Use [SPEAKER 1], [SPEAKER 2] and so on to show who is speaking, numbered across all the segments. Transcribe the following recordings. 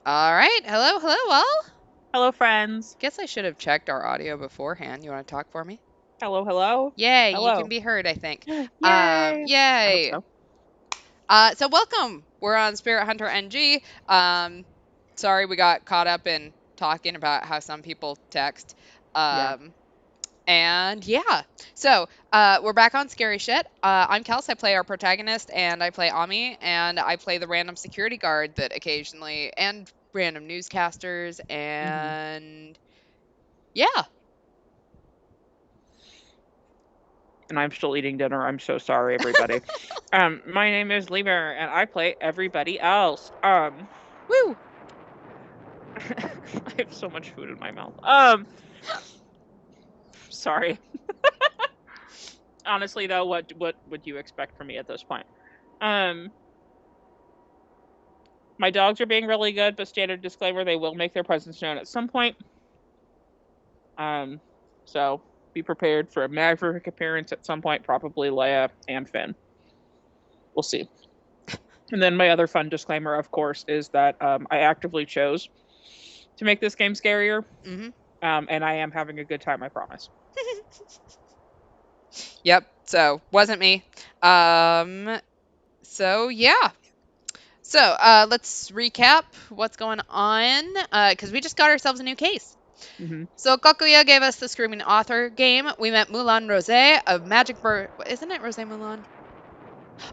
[SPEAKER 1] All right. Hello, hello, all.
[SPEAKER 2] Hello, friends.
[SPEAKER 1] Guess I should have checked our audio beforehand. You want to talk for me?
[SPEAKER 2] Hello, hello.
[SPEAKER 1] Yay, you can
[SPEAKER 2] Hello.
[SPEAKER 1] be heard, I think.
[SPEAKER 2] Yay. I hope
[SPEAKER 1] Yay.
[SPEAKER 2] so.
[SPEAKER 1] So welcome. We're on Spirit Hunter NG. Sorry we got caught up in talking about how some people text.
[SPEAKER 2] Yeah.
[SPEAKER 1] Um, and yeah. We're back on Scary Shit. I'm Kels. I play our protagonist, and I play Ami, and I play the random security guard that occasionally, and random newscasters,
[SPEAKER 2] hmm
[SPEAKER 1] and yeah.
[SPEAKER 2] And I'm still eating dinner. I'm so sorry, everybody. My name is Lemur, and I play everybody else.
[SPEAKER 1] Woo!
[SPEAKER 2] I have so much food in my mouth. Sorry. Honestly, though, what would you expect from me at this point? Um, my dogs are being really good, but standard disclaimer: they will make their presence known at some point. Um, so be prepared for a Maverick appearance at some point, probably Leia and Finn. We'll see. And then my other fun disclaimer, of course, is that I actively chose to make this game scarier,
[SPEAKER 1] Mm-hmm.
[SPEAKER 2] and I am having a good time. I promise.
[SPEAKER 1] Yep. So wasn't me. Um. So yeah. Let's recap what's going on, because we just got ourselves a new case.
[SPEAKER 2] hmm
[SPEAKER 1] So Kakuya gave us the Screaming Author game. We met Mulan Rose, a magic isn't it Rose Mulan?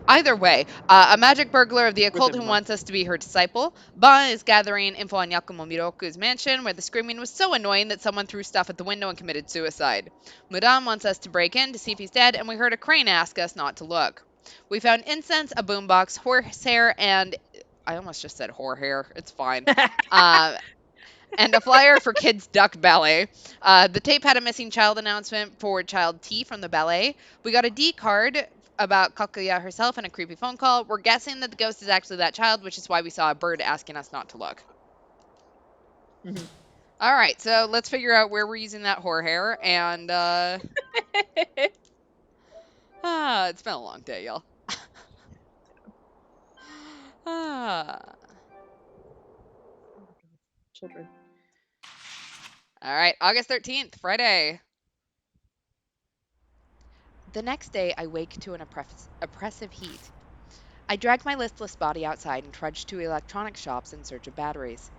[SPEAKER 1] Either way, a magic burglar of the
[SPEAKER 2] Was
[SPEAKER 1] occult
[SPEAKER 2] it
[SPEAKER 1] who
[SPEAKER 2] Mulan?
[SPEAKER 1] wants us to be her disciple. Ba is gathering info on Yakumo Miroku's mansion, where the screaming was so annoying that someone threw stuff at the window and committed suicide. Mudan wants us to break in to see if he's dead, and we heard a crane ask us not to look. We found incense, a boombox, horsehair, and I almost just said whorehair. It's fine. Uh, and a flyer for kids' duck ballet. The tape had a missing child announcement for child T from the ballet. We got a D card about Kakuya herself and a creepy phone call. We're guessing that the ghost is actually that child, which is why we saw a bird asking us not to look.
[SPEAKER 2] hmm
[SPEAKER 1] All right, so let's figure out where we're using that horsehair. And it's been a long day, y'all. Ah.
[SPEAKER 2] Children.
[SPEAKER 1] All right, August 13th, Friday. The next day, I wake to an oppressive heat. I drag my listless body outside and trudge to electronic shops in search of batteries.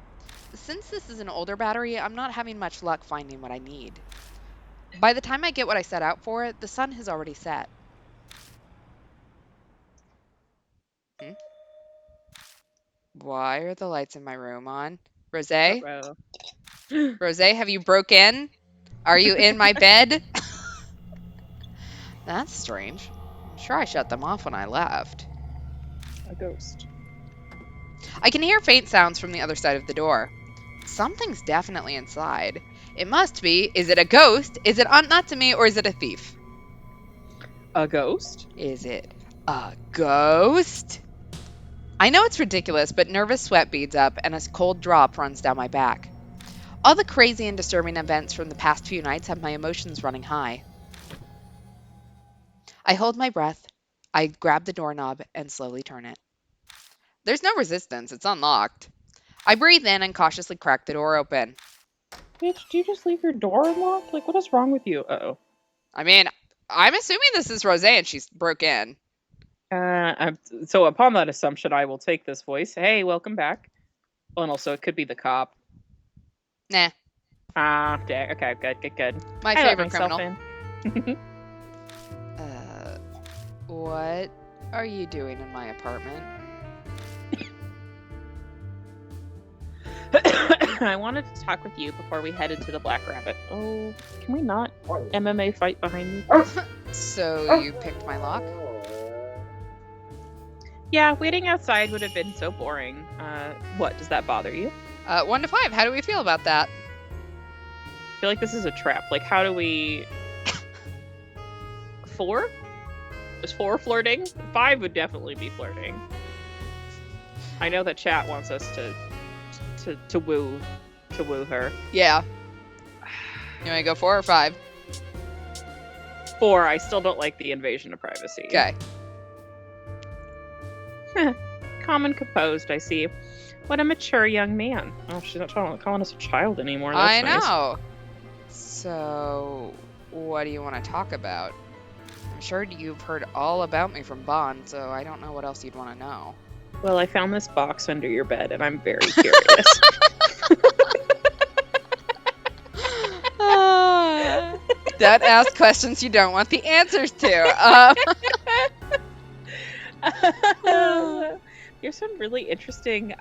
[SPEAKER 1] Since this is an older battery, I'm not having much luck finding what I need. By the time I get what I set out for, the sun has already set. Hmm? Why are the lights in my room on? Rosé?
[SPEAKER 2] Uh-oh.
[SPEAKER 1] Rosé, have you broke in? Are you in my bed? That's strange. I'm sure I shut them off when I left.
[SPEAKER 2] A ghost.
[SPEAKER 1] I can hear faint sounds from the other side of the door. Something's definitely inside. It must be. Is it a ghost? Is it Natsume or is it a thief?
[SPEAKER 2] A ghost?
[SPEAKER 1] Is it a ghost? I know it's ridiculous, but nervous sweat beads up and a cold drop runs down my back. All the crazy and disturbing events from the past few nights have my emotions running high. I hold my breath. I grab the doorknob and slowly turn it. There's no resistance, it's unlocked. I breathe in and cautiously crack the door open.
[SPEAKER 2] Bitch, do you just leave your door unlocked? Like, what is wrong with you? Uh-oh.
[SPEAKER 1] I mean, I'm assuming this is Rose and she's broke in.
[SPEAKER 2] So upon that assumption, I will take this voice. Hey, welcome back. Oh, and also, it could be the cop.
[SPEAKER 1] Nah,
[SPEAKER 2] Ah, dang. Okay, good.
[SPEAKER 1] my
[SPEAKER 2] I let
[SPEAKER 1] favorite
[SPEAKER 2] myself
[SPEAKER 1] criminal.
[SPEAKER 2] in.
[SPEAKER 1] Uh, what are you doing in my apartment?
[SPEAKER 2] I wanted to talk with you before we headed to the Black Rabbit. Oh, can we not MMA fight behind me?
[SPEAKER 1] So you picked my lock?
[SPEAKER 2] Yeah, waiting outside would have been so boring. What, does that bother you?
[SPEAKER 1] 1 to 5. How do we feel about that?
[SPEAKER 2] I feel like this is a trap. Like, how do we... 4? Is 4 flirting? 5 would definitely be flirting. I know that chat wants us to woo her.
[SPEAKER 1] Yeah. You want to go 4 or 5?
[SPEAKER 2] 4, I still don't like the invasion of privacy.
[SPEAKER 1] Okay.
[SPEAKER 2] Calm and composed, I see. What a mature young man. Oh, she's not calling us a child anymore.
[SPEAKER 1] I
[SPEAKER 2] That's nice.
[SPEAKER 1] know. So, what do you want to talk about? I'm sure you've heard all about me from Bond, so I don't know what else you'd want to know.
[SPEAKER 2] Well, I found this box under your bed, and I'm very curious.
[SPEAKER 1] Don't ask questions you don't want the answers to.
[SPEAKER 2] There's some really interesting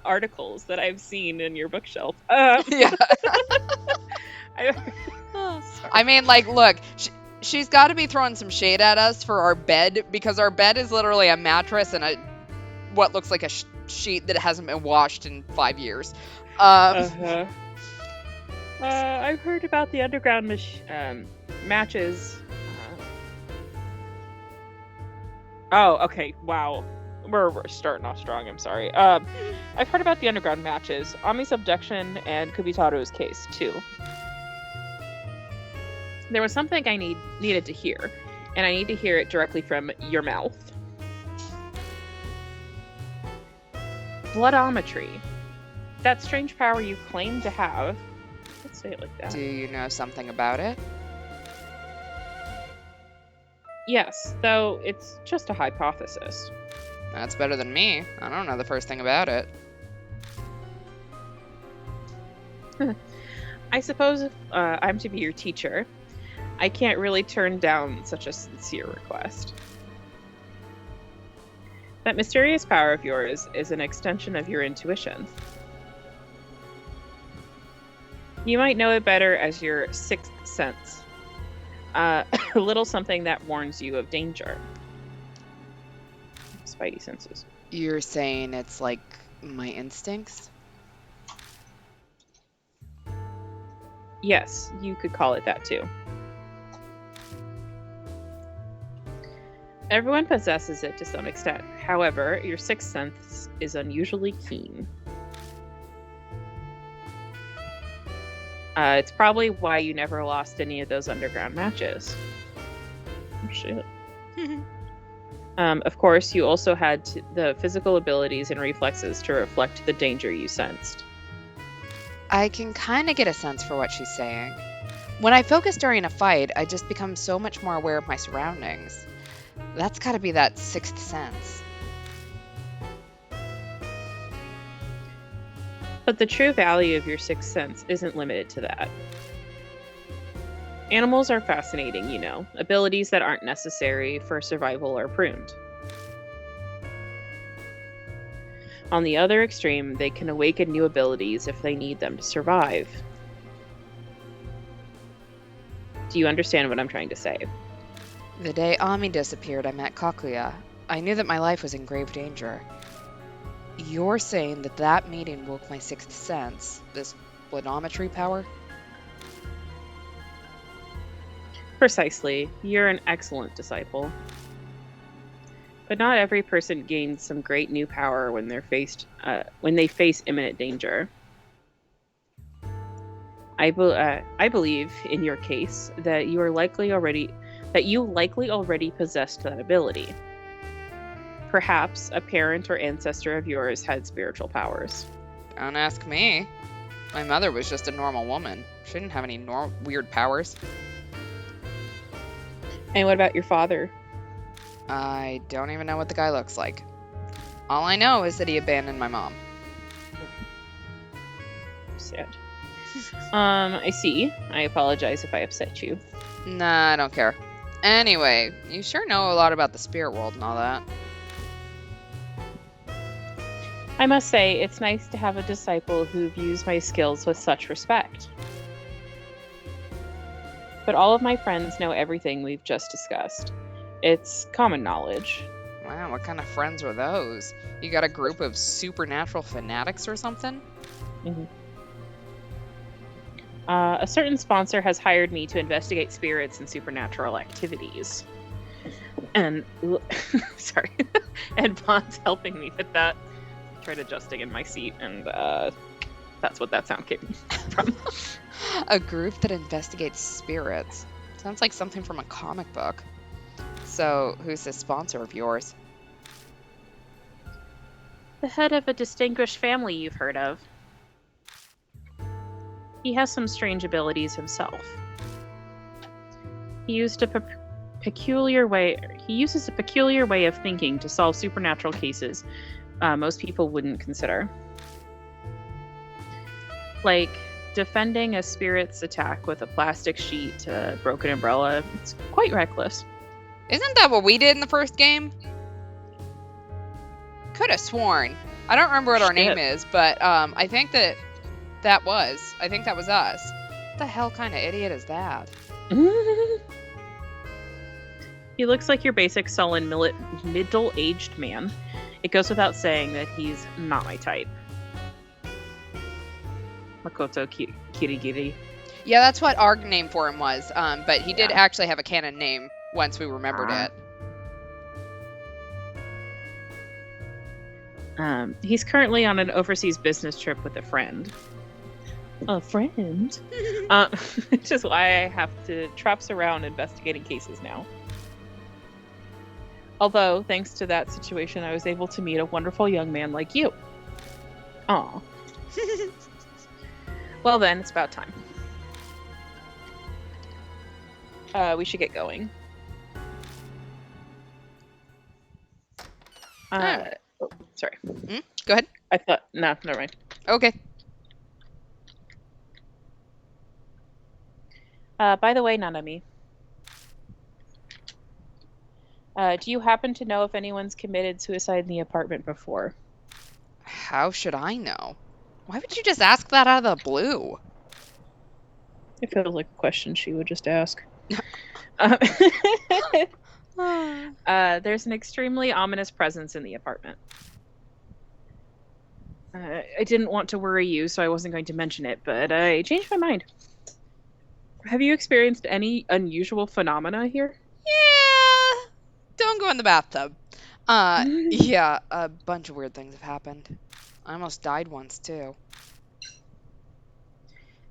[SPEAKER 2] articles that I've seen in your bookshelf.
[SPEAKER 1] Yeah. I mean, like, look, she's got to be throwing some shade at us for our bed, because our bed is literally a mattress and what looks like a sheet that hasn't been washed in 5 years.
[SPEAKER 2] I've heard about the underground matches. Oh, okay. Wow. We're starting off strong. I'm sorry. I've heard about the underground matches, Ami's abduction, and Kubitaro's case, too. There was something I needed to hear, and I need to hear it directly from your mouth. Bloodometry. That strange power you claim to have. Let's say it like that.
[SPEAKER 1] Do you know something about it?
[SPEAKER 2] Yes, though it's just a hypothesis.
[SPEAKER 1] That's better than me. I don't know the first thing about it.
[SPEAKER 2] I suppose if I'm to be your teacher, I can't really turn down such a sincere request. That mysterious power of yours is an extension of your intuition. You might know it better as your sixth sense. A little something that warns you of danger. Spidey senses.
[SPEAKER 1] You're saying it's like my instincts?
[SPEAKER 2] Yes, you could call it that too. Everyone possesses it to some extent. However, your sixth sense is unusually keen. It's probably why you never lost any of those underground matches. Oh, shit. Of course, you also had the physical abilities and reflexes to reflect the danger you sensed.
[SPEAKER 1] I can kind of get a sense for what she's saying. When I focus during a fight, I just become so much more aware of my surroundings. That's gotta be that sixth sense.
[SPEAKER 2] But the true value of your sixth sense isn't limited to that. Animals are fascinating, you know. Abilities that aren't necessary for survival are pruned. On the other extreme, they can awaken new abilities if they need them to survive. Do you understand what I'm trying to say?
[SPEAKER 1] The day Ami disappeared, I met Kakuya. I knew that my life was in grave danger. You're saying that that meeting woke my sixth sense, this bloodometry power?
[SPEAKER 2] Precisely. You're an excellent disciple. But not every person gains some great new power when they face imminent danger. I believe, in your case, that you likely already possessed that ability. Perhaps a parent or ancestor of yours had spiritual powers.
[SPEAKER 1] Don't ask me. My mother was just a normal woman. She didn't have any weird powers.
[SPEAKER 2] And what about your father?
[SPEAKER 1] I don't even know what the guy looks like. All I know is that he abandoned my mom.
[SPEAKER 2] Sad. I see. I apologize if I upset you.
[SPEAKER 1] Nah, I don't care. Anyway, you sure know a lot about the spirit world and all that.
[SPEAKER 2] I must say, it's nice to have a disciple who views my skills with such respect. But all of my friends know everything we've just discussed. It's common knowledge.
[SPEAKER 1] Wow, what kind of friends were those? You got a group of supernatural fanatics or something?
[SPEAKER 2] Mm-hmm. A certain sponsor has hired me to investigate spirits and supernatural activities. And, sorry, and Bond's helping me with that. I tried adjusting in my seat, and that's what that sound came from.
[SPEAKER 1] A group that investigates spirits. Sounds like something from a comic book. So, who's this sponsor of yours?
[SPEAKER 2] The head of a distinguished family you've heard of. He has some strange abilities himself. He uses a peculiar way of thinking to solve supernatural cases most people wouldn't consider. Like defending a spirit's attack with a plastic sheet, a broken umbrella. It's quite reckless.
[SPEAKER 1] Isn't that what we did in the first game? Could have sworn. I don't remember what our name is, but I think that was us. What the hell kind of idiot is that?
[SPEAKER 2] He looks like your basic sullen middle-aged man. It goes without saying that he's not my type. Makoto Kirigiri.
[SPEAKER 1] Yeah, that's what our name for him was. But he did actually have a canon name once we remembered it.
[SPEAKER 2] He's currently on an overseas business trip with a friend. A friend? Which is why I have to traipse around investigating cases now. Although, thanks to that situation, I was able to meet a wonderful young man like you. Aw. Well then, it's about time. We should get going. Oh, sorry.
[SPEAKER 1] Go ahead.
[SPEAKER 2] I thought... No, never mind.
[SPEAKER 1] Okay.
[SPEAKER 2] By the way, Nanami. Do you happen to know if anyone's committed suicide in the apartment before?
[SPEAKER 1] How should I know? Why would you just ask that out of the blue?
[SPEAKER 2] It feels like a question she would just ask. There's an extremely ominous presence in the apartment. I didn't want to worry you, so I wasn't going to mention it, but I changed my mind. Have you experienced any unusual phenomena here?
[SPEAKER 1] Yeah. Don't go in the bathtub. Yeah, a bunch of weird things have happened. I almost died once, too.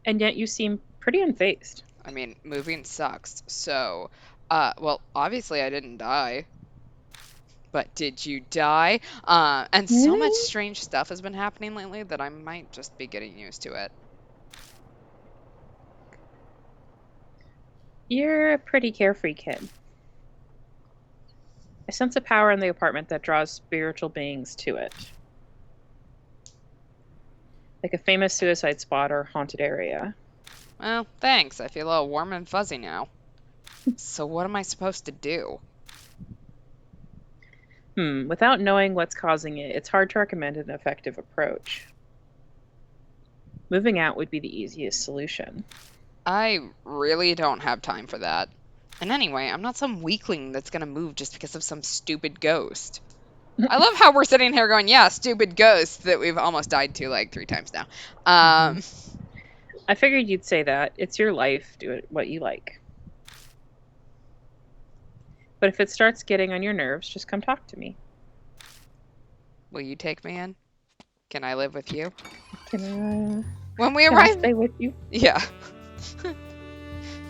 [SPEAKER 2] And yet you seem pretty unfazed.
[SPEAKER 1] I mean, moving sucks, so... well, obviously I didn't die. But did you die? And so much strange stuff has been happening lately that I might just be getting used to it.
[SPEAKER 2] You're a pretty carefree kid. I sense a power in the apartment that draws spiritual beings to it. Like a famous suicide spot or haunted area.
[SPEAKER 1] Well, thanks. I feel all warm and fuzzy now. So what am I supposed to do?
[SPEAKER 2] Without knowing what's causing it, it's hard to recommend an effective approach. Moving out would be the easiest solution.
[SPEAKER 1] I really don't have time for that. And anyway, I'm not some weakling that's gonna move just because of some stupid ghost. I love how we're sitting here going, yeah, stupid ghost that we've almost died to like 3 times now.
[SPEAKER 2] I figured you'd say that. It's your life. Do it what you like. But if it starts getting on your nerves, just come talk to me.
[SPEAKER 1] Will you take me in? Can I live with you?
[SPEAKER 2] Can
[SPEAKER 1] I
[SPEAKER 2] I stay with you?
[SPEAKER 1] Yeah.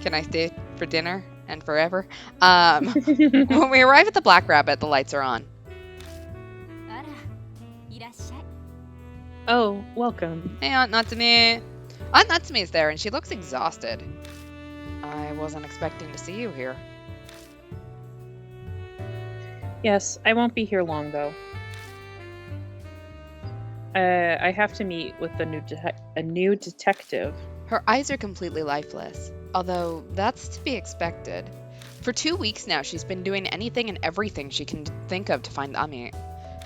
[SPEAKER 1] Can I stay for dinner and forever? When we arrive at the Black Rabbit, the lights are on.
[SPEAKER 2] Oh, welcome.
[SPEAKER 1] Hey, Aunt Natsume. Aunt Natsume is there, and she looks exhausted. I wasn't expecting to see you here.
[SPEAKER 2] Yes, I won't be here long, though. I have to meet with a new detective.
[SPEAKER 1] Her eyes are completely lifeless, although that's to be expected. For 2 weeks now, she's been doing anything and everything she can think of to find Ami.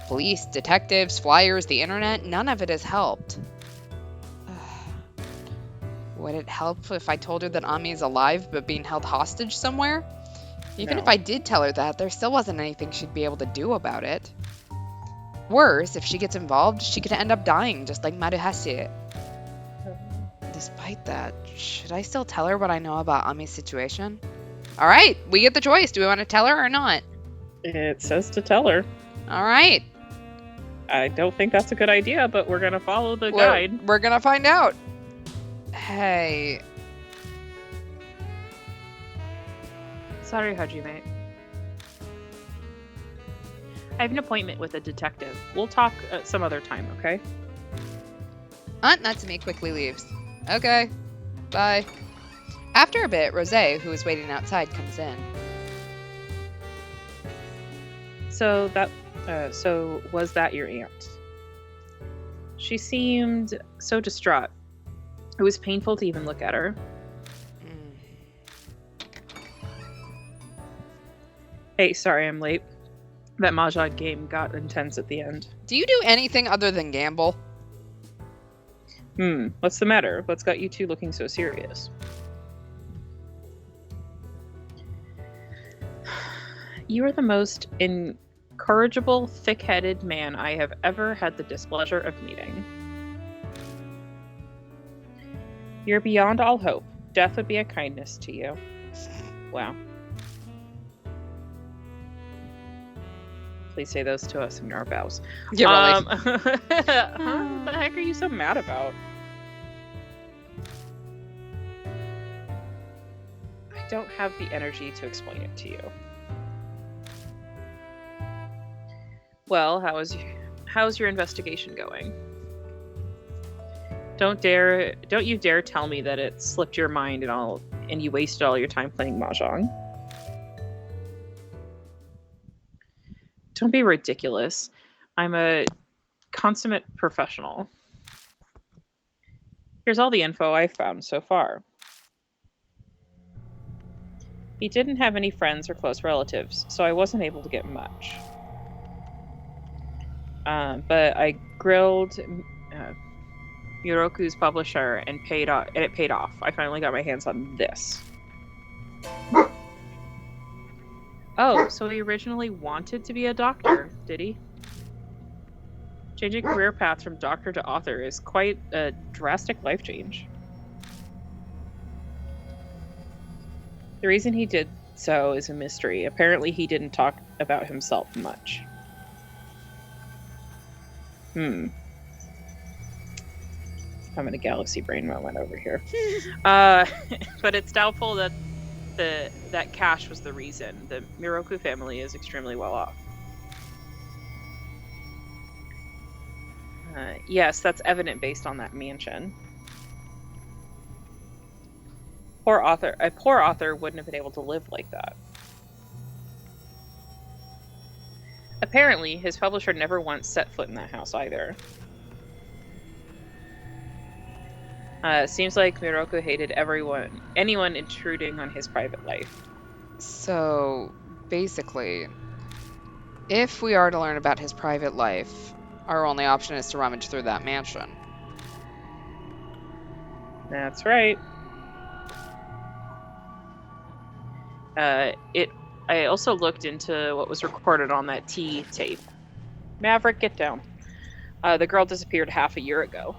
[SPEAKER 1] Police, detectives, flyers, the internet, none of it has helped. Would it help if I told her that Ami is alive but being held hostage somewhere? Even if I did tell her that, there still wasn't anything she'd be able to do about it. Worse, if she gets involved, she could end up dying, just like Maruhashi. Despite that, should I still tell her what I know about Ami's situation? Alright, we get the choice. Do we want to tell her or not?
[SPEAKER 2] It says to tell her.
[SPEAKER 1] Alright.
[SPEAKER 2] I don't think that's a good idea, but we're gonna follow the guide.
[SPEAKER 1] We're gonna find out. Hey.
[SPEAKER 2] Sorry, Hajime. I have an appointment with a detective. We'll talk some other time, okay?
[SPEAKER 1] Aunt Natsumi quickly leaves. Okay, bye. After a bit, Rosé, who was waiting outside, comes in.
[SPEAKER 2] So was that your aunt? She seemed so distraught. It was painful to even look at her. Hey, sorry I'm late. That Mahjong game got intense at the end.
[SPEAKER 1] Do you do anything other than gamble?
[SPEAKER 2] What's the matter? What's got you two looking so serious? You are the most incorrigible, thick-headed man I have ever had the displeasure of meeting. You're beyond all hope. Death would be a kindness to you. Wow. Please say those to us in our vows.
[SPEAKER 1] Yeah,
[SPEAKER 2] really. What the heck are you so mad about? I don't have the energy to explain it to you. Well, how's your investigation going? Don't you dare tell me that it slipped your mind and you wasted all your time playing Mahjong. Don't be ridiculous. I'm a consummate professional. Here's all the info I've found so far. He didn't have any friends or close relatives, so I wasn't able to get much. But I grilled Miroku's publisher and it paid off. I finally got my hands on this. Oh, so he originally wanted to be a doctor, did he? Changing career path from doctor to author is quite a drastic life change. The reason he did so is a mystery. Apparently he didn't talk about himself much. I'm in a galaxy brain moment over here. But it's doubtful that that cash was the reason. The Miroku family is extremely well off. Yes, that's evident based on that mansion. A poor author wouldn't have been able to live like that. Apparently, his publisher never once set foot in that house either. Seems like Miroku hated anyone intruding on his private life.
[SPEAKER 1] So, basically, if we are to learn about his private life, our only option is to rummage through that mansion.
[SPEAKER 2] That's right. I also looked into what was recorded on that T tape. Maverick, get down. The girl disappeared half a year ago.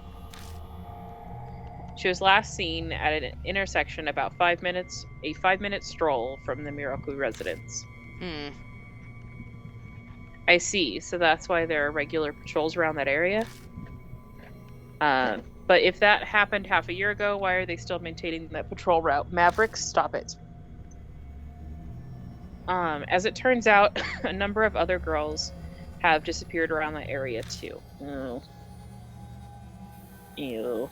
[SPEAKER 2] She was last seen at an intersection about 5 minutes, a 5-minute stroll from the Miroku residence. I see, so that's why there are regular patrols around that area? But if that happened half a year ago, why are they still maintaining that patrol route? Maverick, stop it. As it turns out, a number of other girls have disappeared around that area too. Ew.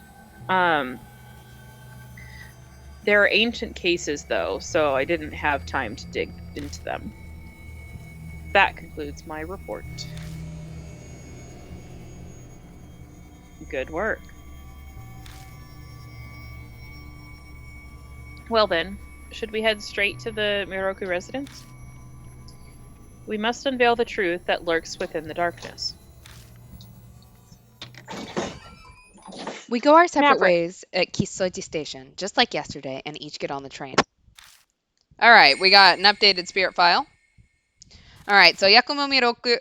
[SPEAKER 2] There are ancient cases though, so I didn't have time to dig into them. That concludes my report. Good work. Well then, should we head straight to the Miroku residence? We must unveil the truth that lurks within the darkness.
[SPEAKER 1] We go our separate
[SPEAKER 2] Maverick.
[SPEAKER 1] ways at Kisoji Station, just like yesterday, and each get on the train. All right, we got an updated spirit file. All right, so Yakumo Miroku,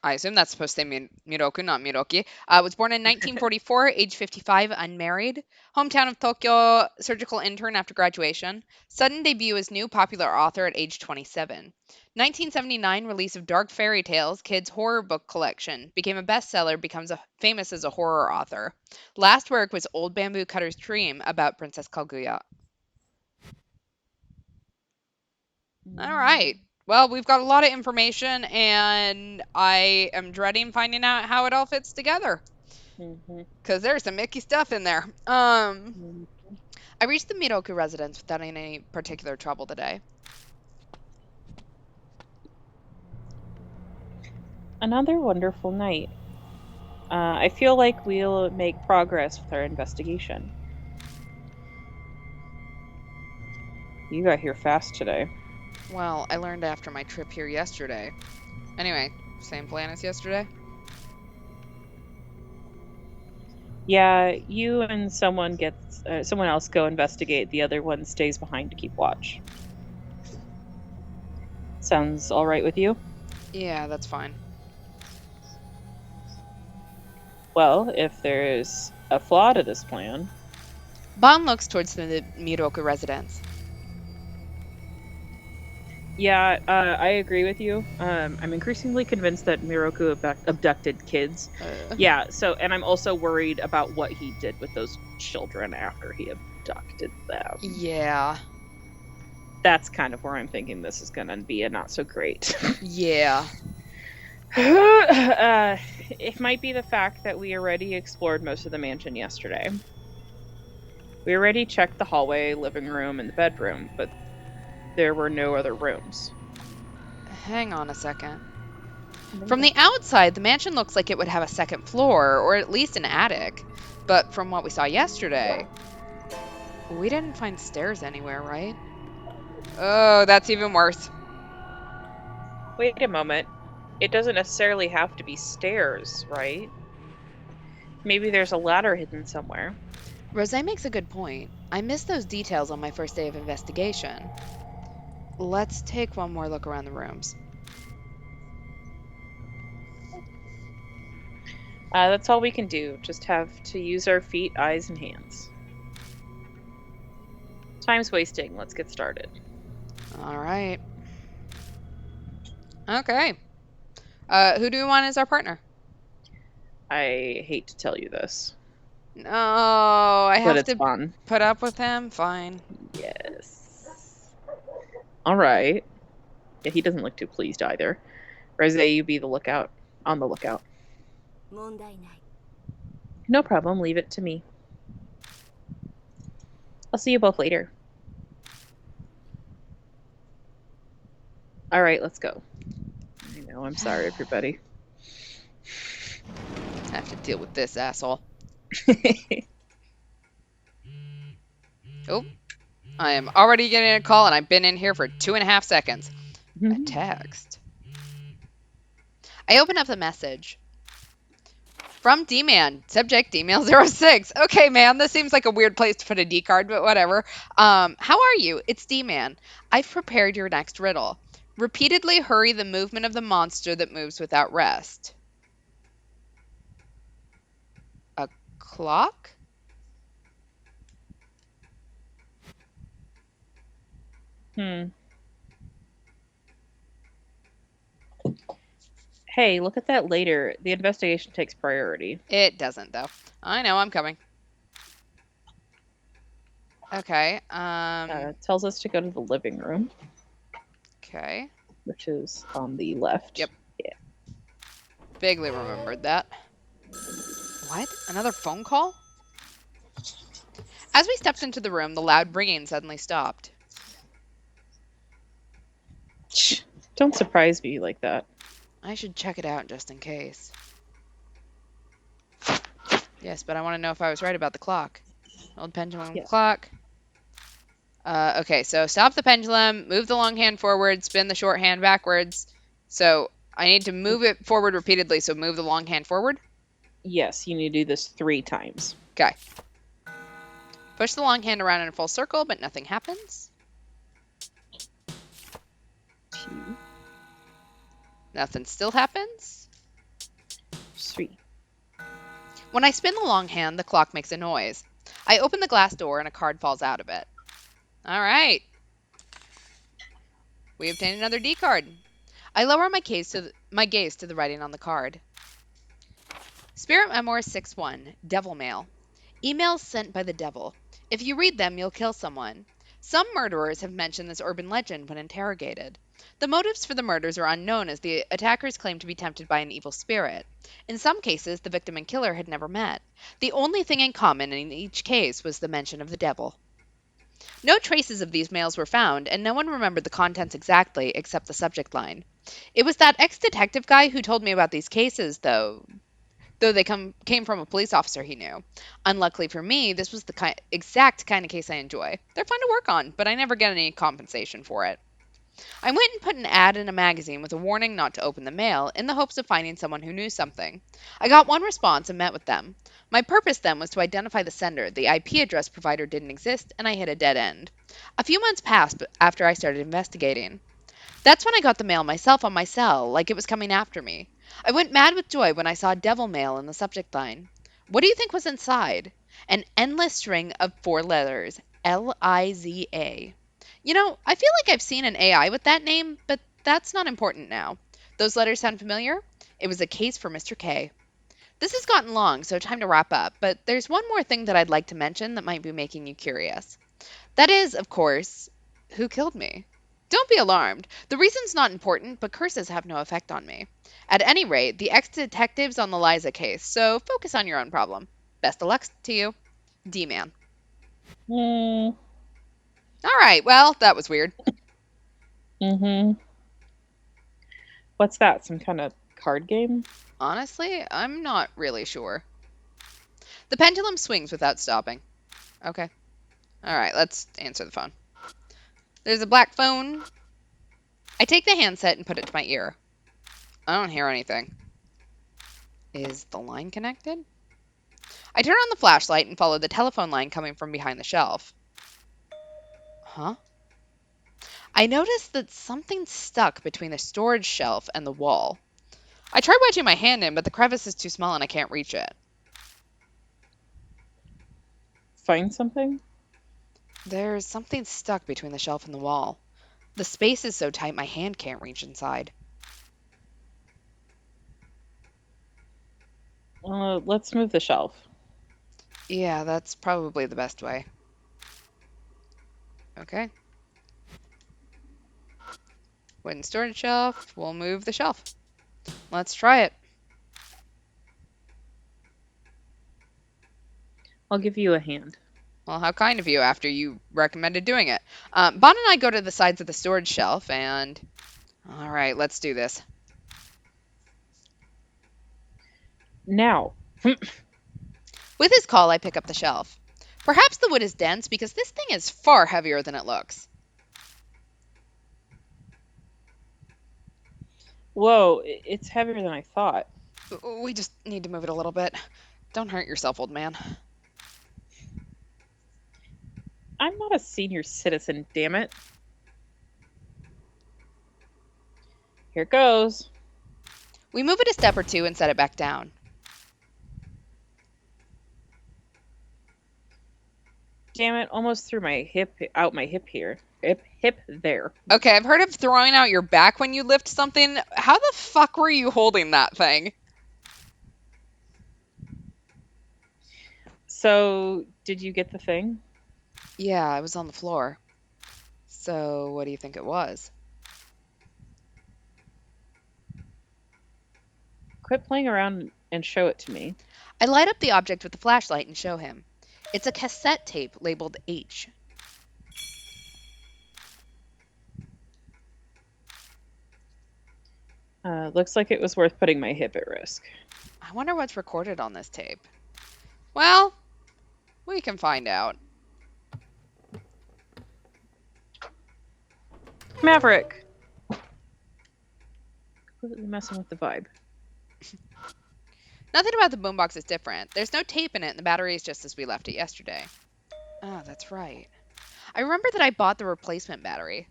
[SPEAKER 1] I assume that's supposed to say Miroku, not Miroki, was born in 1944, age 55, unmarried. Hometown of Tokyo, surgical intern after graduation. Sudden debut as new popular author at age 27. 1979 release of Dark Fairy Tales, kids' horror book collection. Became a bestseller, becomes famous as a horror author. Last work was Old Bamboo Cutter's Dream about Princess Kaguya. All right. Well, we've got a lot of information, and I am dreading finding out how it all fits together.
[SPEAKER 2] Mm-hmm.
[SPEAKER 1] Because there's some icky stuff in there. I reached the Miroku residence without any particular trouble today.
[SPEAKER 2] Another wonderful night. I feel like we'll make progress with our investigation. You got here fast today.
[SPEAKER 1] Well, I learned after my trip here yesterday. Anyway, same plan as yesterday?
[SPEAKER 2] Yeah, you and someone else go investigate. The other one stays behind to keep watch. Sounds all right with you?
[SPEAKER 1] Yeah, that's fine.
[SPEAKER 2] Well, if there's a flaw to this plan,
[SPEAKER 1] Bon looks towards the Miroku residence.
[SPEAKER 2] yeah, I agree with you. I'm increasingly convinced that Miroku abducted kids. Yeah, and I'm also worried about what he did with those children after he abducted them.
[SPEAKER 1] Yeah.
[SPEAKER 2] That's kind of where I'm thinking this is going to be a not so great.
[SPEAKER 1] Yeah.
[SPEAKER 2] It might be the fact that we already explored most of the mansion yesterday. We already checked the hallway, living room, and the bedroom, but there were no other rooms.
[SPEAKER 1] Hang on a second. From the outside, the mansion looks like it would have a second floor, or at least an attic. But from what we saw yesterday, we didn't find stairs anywhere, right? Oh, that's even worse.
[SPEAKER 2] Wait a moment. It doesn't necessarily have to be stairs, right? Maybe there's a ladder hidden somewhere.
[SPEAKER 1] Rosé makes a good point. I missed those details on my first day of investigation. Let's take one more look around the rooms.
[SPEAKER 2] That's all we can do. Just have to use our feet, eyes, and hands. Time's wasting. Let's get started.
[SPEAKER 1] All right. Okay. Who do we want as our partner?
[SPEAKER 2] I hate to tell you this.
[SPEAKER 1] No, I
[SPEAKER 2] But
[SPEAKER 1] have
[SPEAKER 2] it's
[SPEAKER 1] to
[SPEAKER 2] fun.
[SPEAKER 1] put up with him? Fine.
[SPEAKER 2] Yes. All right. Yeah, he doesn't look too pleased either. Rosé, you be the lookout. On the lookout. No problem. Leave it to me. I'll see you both later. All right, let's go. I know. I'm sorry, everybody.
[SPEAKER 1] I have to deal with this asshole. Oh, I am already getting a call, and I've been in here for 2.5 seconds. A text. I open up the message. From D-Man. Subject D-Mail06. Okay, man, this seems like a weird place to put a D card, but whatever. How are you? It's D-Man. I've prepared your next riddle. Repeatedly hurry the movement of the monster that moves without rest. A clock?
[SPEAKER 2] Hey, look at that later. The investigation takes priority.
[SPEAKER 1] It doesn't, though. I know, I'm coming. Okay,
[SPEAKER 2] It tells us to go to the living room,
[SPEAKER 1] okay.
[SPEAKER 2] which is on the left.
[SPEAKER 1] Yep.
[SPEAKER 2] Yeah.
[SPEAKER 1] Vaguely remembered that. What? Another phone call? As we stepped into the room, the loud ringing suddenly stopped.
[SPEAKER 2] Don't surprise me like that.
[SPEAKER 1] I should check it out just in case. Yes, but I want to know if I was right about the clock. Old pendulum clock. Okay, so stop the pendulum, move the long hand forward, spin the short hand backwards. So I need to move it forward repeatedly, so move the long hand forward?
[SPEAKER 2] Yes, you need to do this 3 times.
[SPEAKER 1] Okay. Push the long hand around in a full circle, but nothing happens.
[SPEAKER 2] 2.
[SPEAKER 1] Nothing still happens.
[SPEAKER 2] 3.
[SPEAKER 1] When I spin the long hand, the clock makes a noise. I open the glass door and a card falls out of it. All right. We obtain another D card. I lower my gaze to the writing on the card. Spirit Memoir 6-1, Devil Mail. Emails sent by the devil. If you read them, you'll kill someone. Some murderers have mentioned this urban legend when interrogated. The motives for the murders are unknown as the attackers claim to be tempted by an evil spirit. In some cases, the victim and killer had never met. The only thing in common in each case was the mention of the devil. No traces of these mails were found, and no one remembered the contents exactly except the subject line. It was that ex-detective guy who told me about these cases, though they came from a police officer he knew. Unluckily for me, this was the exact kind of case I enjoy. They're fun to work on, but I never get any compensation for it. I went and put an ad in a magazine with a warning not to open the mail in the hopes of finding someone who knew something. I got one response and met with them. My purpose then was to identify the sender. The IP address provider didn't exist, and I hit a dead end. A few months passed after I started investigating. That's when I got the mail myself on my cell, like it was coming after me. I went mad with joy when I saw devil mail in the subject line. What do you think was inside? An endless string of 4 letters, Liza. I feel like I've seen an AI with that name, but that's not important now. Those letters sound familiar? It was a case for Mr. K. This has gotten long, so time to wrap up, but there's one more thing that I'd like to mention that might be making you curious. That is, of course, who killed me? Don't be alarmed. The reason's not important, but curses have no effect on me. At any rate, the ex-detective's on the Liza case, so focus on your own problem. Best of luck to you. D-Man.
[SPEAKER 2] Mm,
[SPEAKER 1] All right, well, that was weird.
[SPEAKER 2] mm-hmm. What's that? Some kind of card game?
[SPEAKER 1] Honestly, I'm not really sure. The pendulum swings without stopping. Okay. All right, let's answer the phone. There's a black phone. I take the handset and put it to my ear. I don't hear anything. Is the line connected? I turn on the flashlight and follow the telephone line coming from behind the shelf. Huh? I notice that something's stuck between the storage shelf and the wall. I try wedging my hand in, but the crevice is too small and I can't reach it.
[SPEAKER 2] Find something?
[SPEAKER 1] There's something stuck between the shelf and the wall. The space is so tight my hand can't reach inside.
[SPEAKER 2] Let's move the shelf.
[SPEAKER 1] Yeah, that's probably the best way. Okay. Wooden storage shelf. We'll move the shelf. Let's try it.
[SPEAKER 2] I'll give you a hand.
[SPEAKER 1] Well, how kind of you after you recommended doing it. Bon and I go to the sides of the storage shelf and... All right, let's do this.
[SPEAKER 2] Now.
[SPEAKER 1] With his call, I pick up the shelf. Perhaps the wood is dense because this thing is far heavier than it looks.
[SPEAKER 2] Whoa, it's heavier than I thought.
[SPEAKER 1] We just need to move it a little bit. Don't hurt yourself, old man.
[SPEAKER 2] I'm not a senior citizen, damn it. Here it goes.
[SPEAKER 1] We move it a step or two and set it back down.
[SPEAKER 2] Damn it, almost threw my hip out my hip here. Hip there.
[SPEAKER 1] Okay, I've heard of throwing out your back when you lift something. How the fuck were you holding that thing?
[SPEAKER 2] So, did you get the thing?
[SPEAKER 1] Yeah, I was on the floor. So, what do you think it was?
[SPEAKER 2] Quit playing around and show it to me.
[SPEAKER 1] I light up the object with the flashlight and show him. It's a cassette tape labeled H.
[SPEAKER 2] Looks like it was worth putting my hip at risk.
[SPEAKER 1] I wonder what's recorded on this tape. Well, we can find out.
[SPEAKER 2] Maverick! Completely messing with the vibe.
[SPEAKER 1] Nothing about the boombox is different. There's no tape in it, and the battery is just as we left it yesterday. Oh, that's right. I remember that I bought the replacement battery.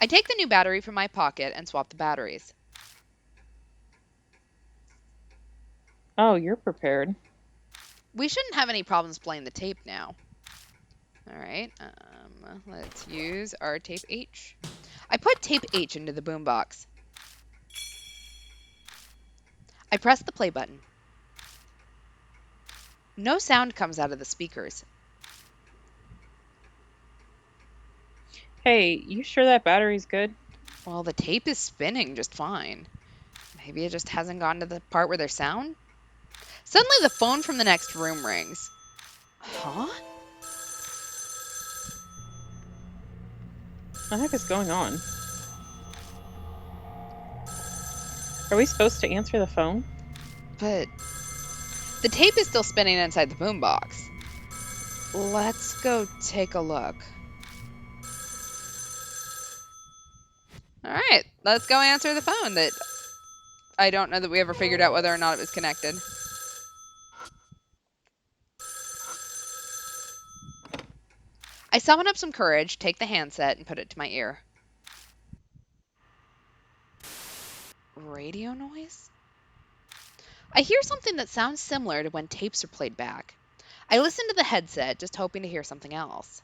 [SPEAKER 1] I take the new battery from my pocket and swap the batteries.
[SPEAKER 2] Oh, you're prepared.
[SPEAKER 1] We shouldn't have any problems playing the tape now. All right, let's use our tape H. I put tape H into the boombox. I press the play button. No sound comes out of the speakers.
[SPEAKER 2] Hey, you sure that battery's good?
[SPEAKER 1] Well, the tape is spinning just fine. Maybe it just hasn't gotten to the part where there's sound? Suddenly, the phone from the next room rings. Huh?
[SPEAKER 2] What the heck is going on? Are we supposed to answer the phone?
[SPEAKER 1] But the tape is still spinning inside the boombox. Let's go take a look. All right, let's go answer the phone. That I don't know that we ever figured out whether or not it was connected. I summon up some courage, take the handset, and put it to my ear. Radio noise? I hear something that sounds similar to when tapes are played back. I listen to the headset, just hoping to hear something else.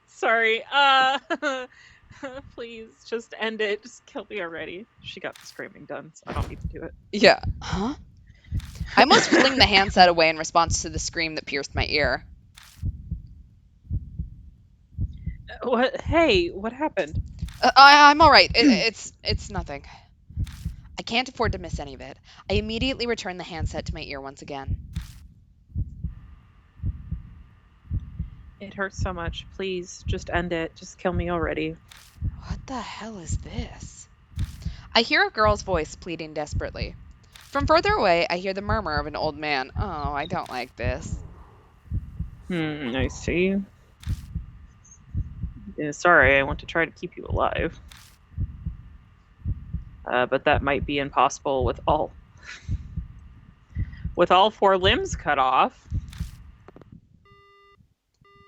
[SPEAKER 2] Sorry. Please just end it. Just kill me already. She got the screaming done, so I don't need to do it.
[SPEAKER 1] Yeah. Huh? I must fling the handset away in response to the scream that pierced my ear.
[SPEAKER 2] What? Hey, what happened?
[SPEAKER 1] I'm all right. It's nothing. I can't afford to miss any of it. I immediately return the handset to my ear once again.
[SPEAKER 2] It hurts so much. Please, just end it. Just kill me already.
[SPEAKER 1] What the hell is this? I hear a girl's voice pleading desperately. From further away, I hear the murmur of an old man. Oh, I don't like this.
[SPEAKER 2] I see. Yeah, sorry, I want to try to keep you alive. But that might be impossible with all 4 limbs cut off.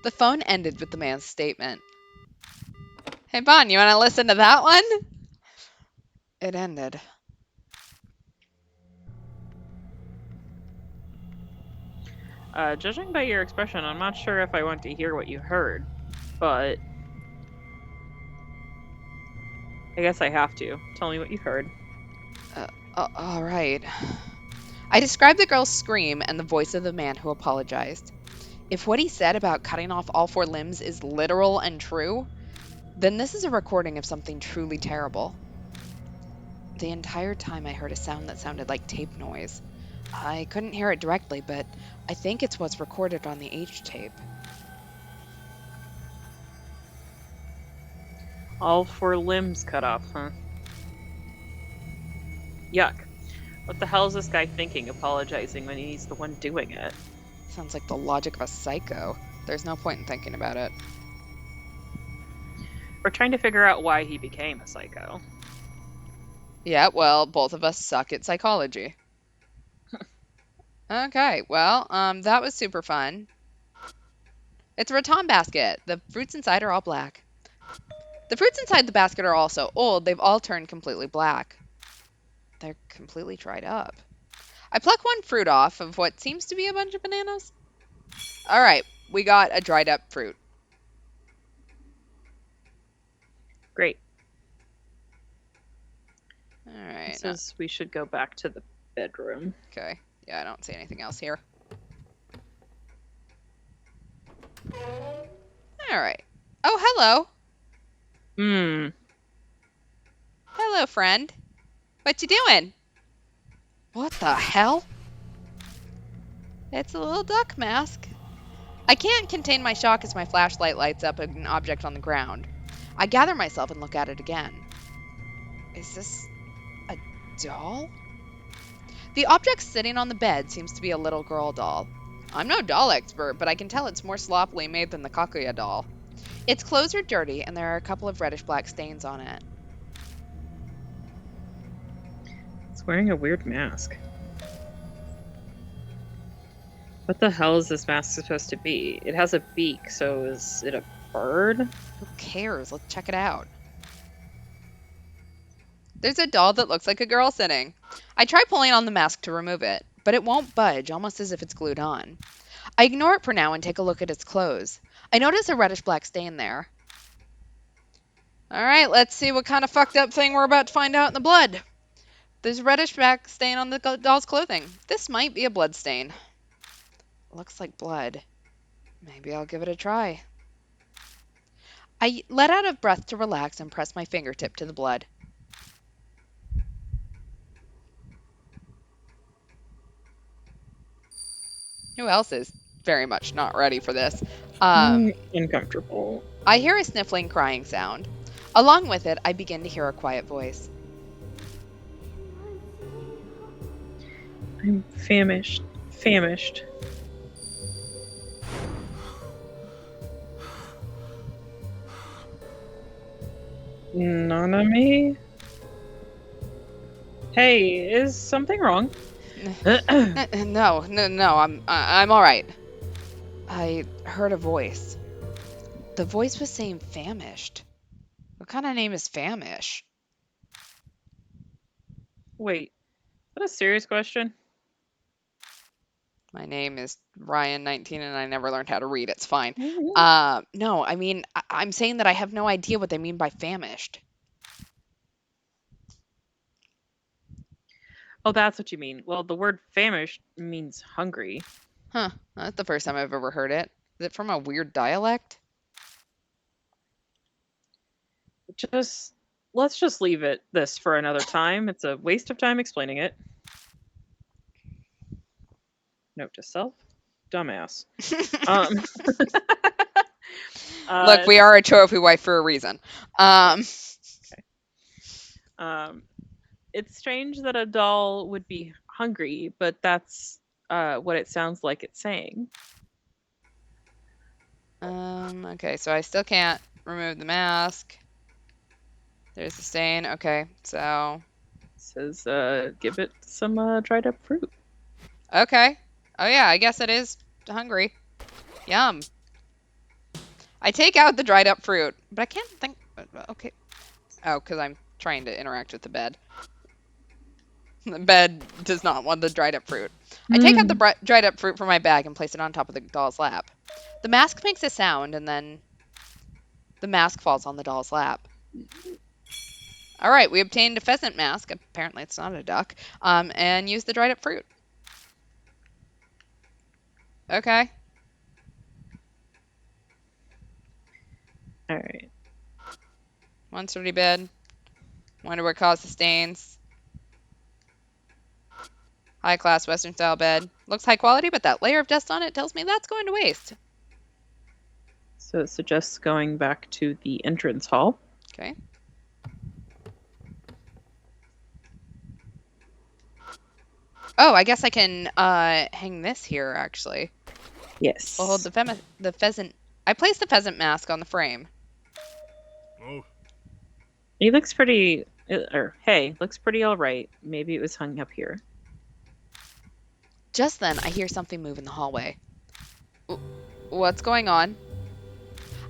[SPEAKER 1] The phone ended with the man's statement. Hey, Bon, you want to listen to that one? It ended.
[SPEAKER 2] Judging by your expression, I'm not sure if I want to hear what you heard, but I guess I have to. Tell me what you heard.
[SPEAKER 1] All right. I described the girl's scream and the voice of the man who apologized. If what he said about cutting off all 4 limbs is literal and true, then this is a recording of something truly terrible. The entire time I heard a sound that sounded like tape noise. I couldn't hear it directly, but I think it's what's recorded on the H tape.
[SPEAKER 2] All 4 limbs cut off, huh? Yuck. What the hell is this guy thinking, apologizing when he's the one doing it?
[SPEAKER 1] Sounds like the logic of a psycho. There's no point in thinking about it.
[SPEAKER 2] We're trying to figure out why he became a psycho.
[SPEAKER 1] Yeah, well, both of us suck at psychology. Okay, well, that was super fun. It's a rattan basket. The fruits inside are all black. The fruits inside the basket are also old. They've all turned completely black. They're completely dried up. I pluck one fruit off of what seems to be a bunch of bananas. All right, we got a dried up fruit.
[SPEAKER 2] Great.
[SPEAKER 1] All right.
[SPEAKER 2] Says we should go back to the bedroom.
[SPEAKER 1] Okay. Yeah, I don't see anything else here. All right. Oh, hello. Hello, friend. What you doing? What the hell? It's a little duck mask. I can't contain my shock as my flashlight lights up an object on the ground. I gather myself and look at it again. Is this a doll? The object sitting on the bed seems to be a little girl doll. I'm no doll expert, but I can tell it's more sloppily made than the Kakuya doll. Its clothes are dirty, and there are a couple of reddish-black stains on it.
[SPEAKER 2] It's wearing a weird mask. What the hell is this mask supposed to be? It has a beak, so is it a bird?
[SPEAKER 1] Who cares? Let's check it out. There's a doll that looks like a girl sitting. I try pulling on the mask to remove it, but it won't budge, almost as if it's glued on. I ignore it for now and take a look at its clothes. I notice a reddish-black stain there. Alright, let's see what kind of fucked up thing we're about to find out in the blood. There's a reddish black stain on the doll's clothing. This might be a blood stain. Looks like blood. Maybe I'll give it a try. I let out a breath to relax and press my fingertip to the blood. Who else is very much not ready for this?
[SPEAKER 2] Uncomfortable.
[SPEAKER 1] I hear a sniffling, crying sound. Along with it, I begin to hear a quiet voice.
[SPEAKER 2] I'm famished. Famished. Nanami? Hey, is something wrong?
[SPEAKER 1] No, I'm all right. I heard a voice. The voice was saying famished. What kind of name is Famish?
[SPEAKER 2] Wait, is that a serious question?
[SPEAKER 1] My name is Ryan19 and I never learned how to read. It's fine.
[SPEAKER 2] Mhm.
[SPEAKER 1] No, I mean, I'm saying that I have no idea what they mean by famished.
[SPEAKER 2] Oh, that's what you mean. Well, the word famished means hungry.
[SPEAKER 1] Huh, that's the first time I've ever heard it. Is it from a weird dialect?
[SPEAKER 2] Let's just leave this for another time. It's a waste of time explaining it. Note to self, dumbass.
[SPEAKER 1] Look, we are a trophy wife for a reason.
[SPEAKER 2] It's strange that a doll would be hungry, but that's what it sounds like it's saying.
[SPEAKER 1] Okay, so I still can't remove the mask. There's the stain. Okay, so.
[SPEAKER 2] It says, give it some dried up fruit.
[SPEAKER 1] Okay. Oh, yeah, I guess it is hungry. Yum. I take out the dried up fruit, but I can't think. Okay. Oh, because I'm trying to interact with the bed. The bed does not want the dried up fruit. I take out the dried up fruit from my bag and place it on top of the doll's lap. The mask makes a sound, and then the mask falls on the doll's lap. All right, we obtained a pheasant mask. Apparently, it's not a duck. And used the dried up fruit. Okay.
[SPEAKER 2] All right.
[SPEAKER 1] One sturdy bed. Wonder what caused the stains. High class Western style bed. Looks high quality, but that layer of dust on it tells me that's going to waste.
[SPEAKER 2] So it suggests going back to the entrance hall.
[SPEAKER 1] Okay. Oh, I guess I can hang this here, actually.
[SPEAKER 2] Yes.
[SPEAKER 1] We'll hold the pheasant. I placed the pheasant mask on the frame.
[SPEAKER 3] Oh,
[SPEAKER 2] He looks pretty. Looks pretty all right. Maybe it was hung up here.
[SPEAKER 1] Just then, I hear something move in the hallway. What's going on?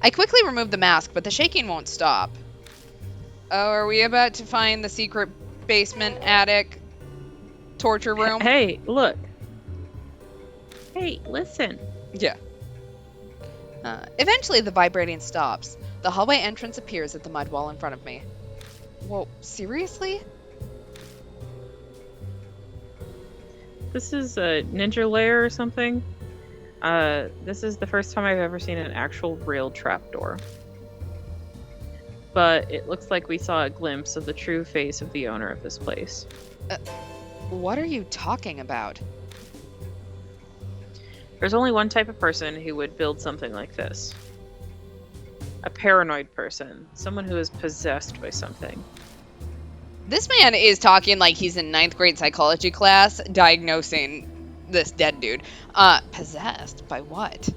[SPEAKER 1] I quickly remove the mask, but the shaking won't stop. Oh, are we about to find the secret basement, attic, torture room?
[SPEAKER 2] Hey, look. Hey, listen.
[SPEAKER 1] Yeah. Eventually, the vibrating stops. The hallway entrance appears at the mud wall in front of me. Whoa, seriously?
[SPEAKER 2] This is a ninja lair or something. This is the first time I've ever seen an actual real trapdoor. But it looks like we saw a glimpse of the true face of the owner of this place.
[SPEAKER 1] What are you talking about?
[SPEAKER 2] There's only one type of person who would build something like this. A paranoid person. Someone who is possessed by something.
[SPEAKER 1] This man is talking like he's in 9th grade psychology class diagnosing this dead dude. Possessed by what?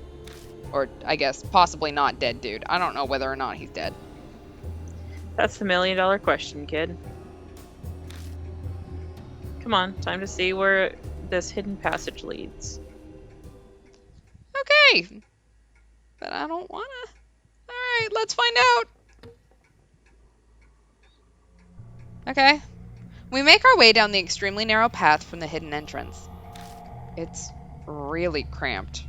[SPEAKER 1] Or, I guess, possibly not dead dude. I don't know whether or not he's dead.
[SPEAKER 2] That's the $1,000,000 question, kid. Come on, time to see where this hidden passage leads.
[SPEAKER 1] Okay. But I don't wanna. Alright, let's find out. Okay. We make our way down the extremely narrow path from the hidden entrance. It's really cramped.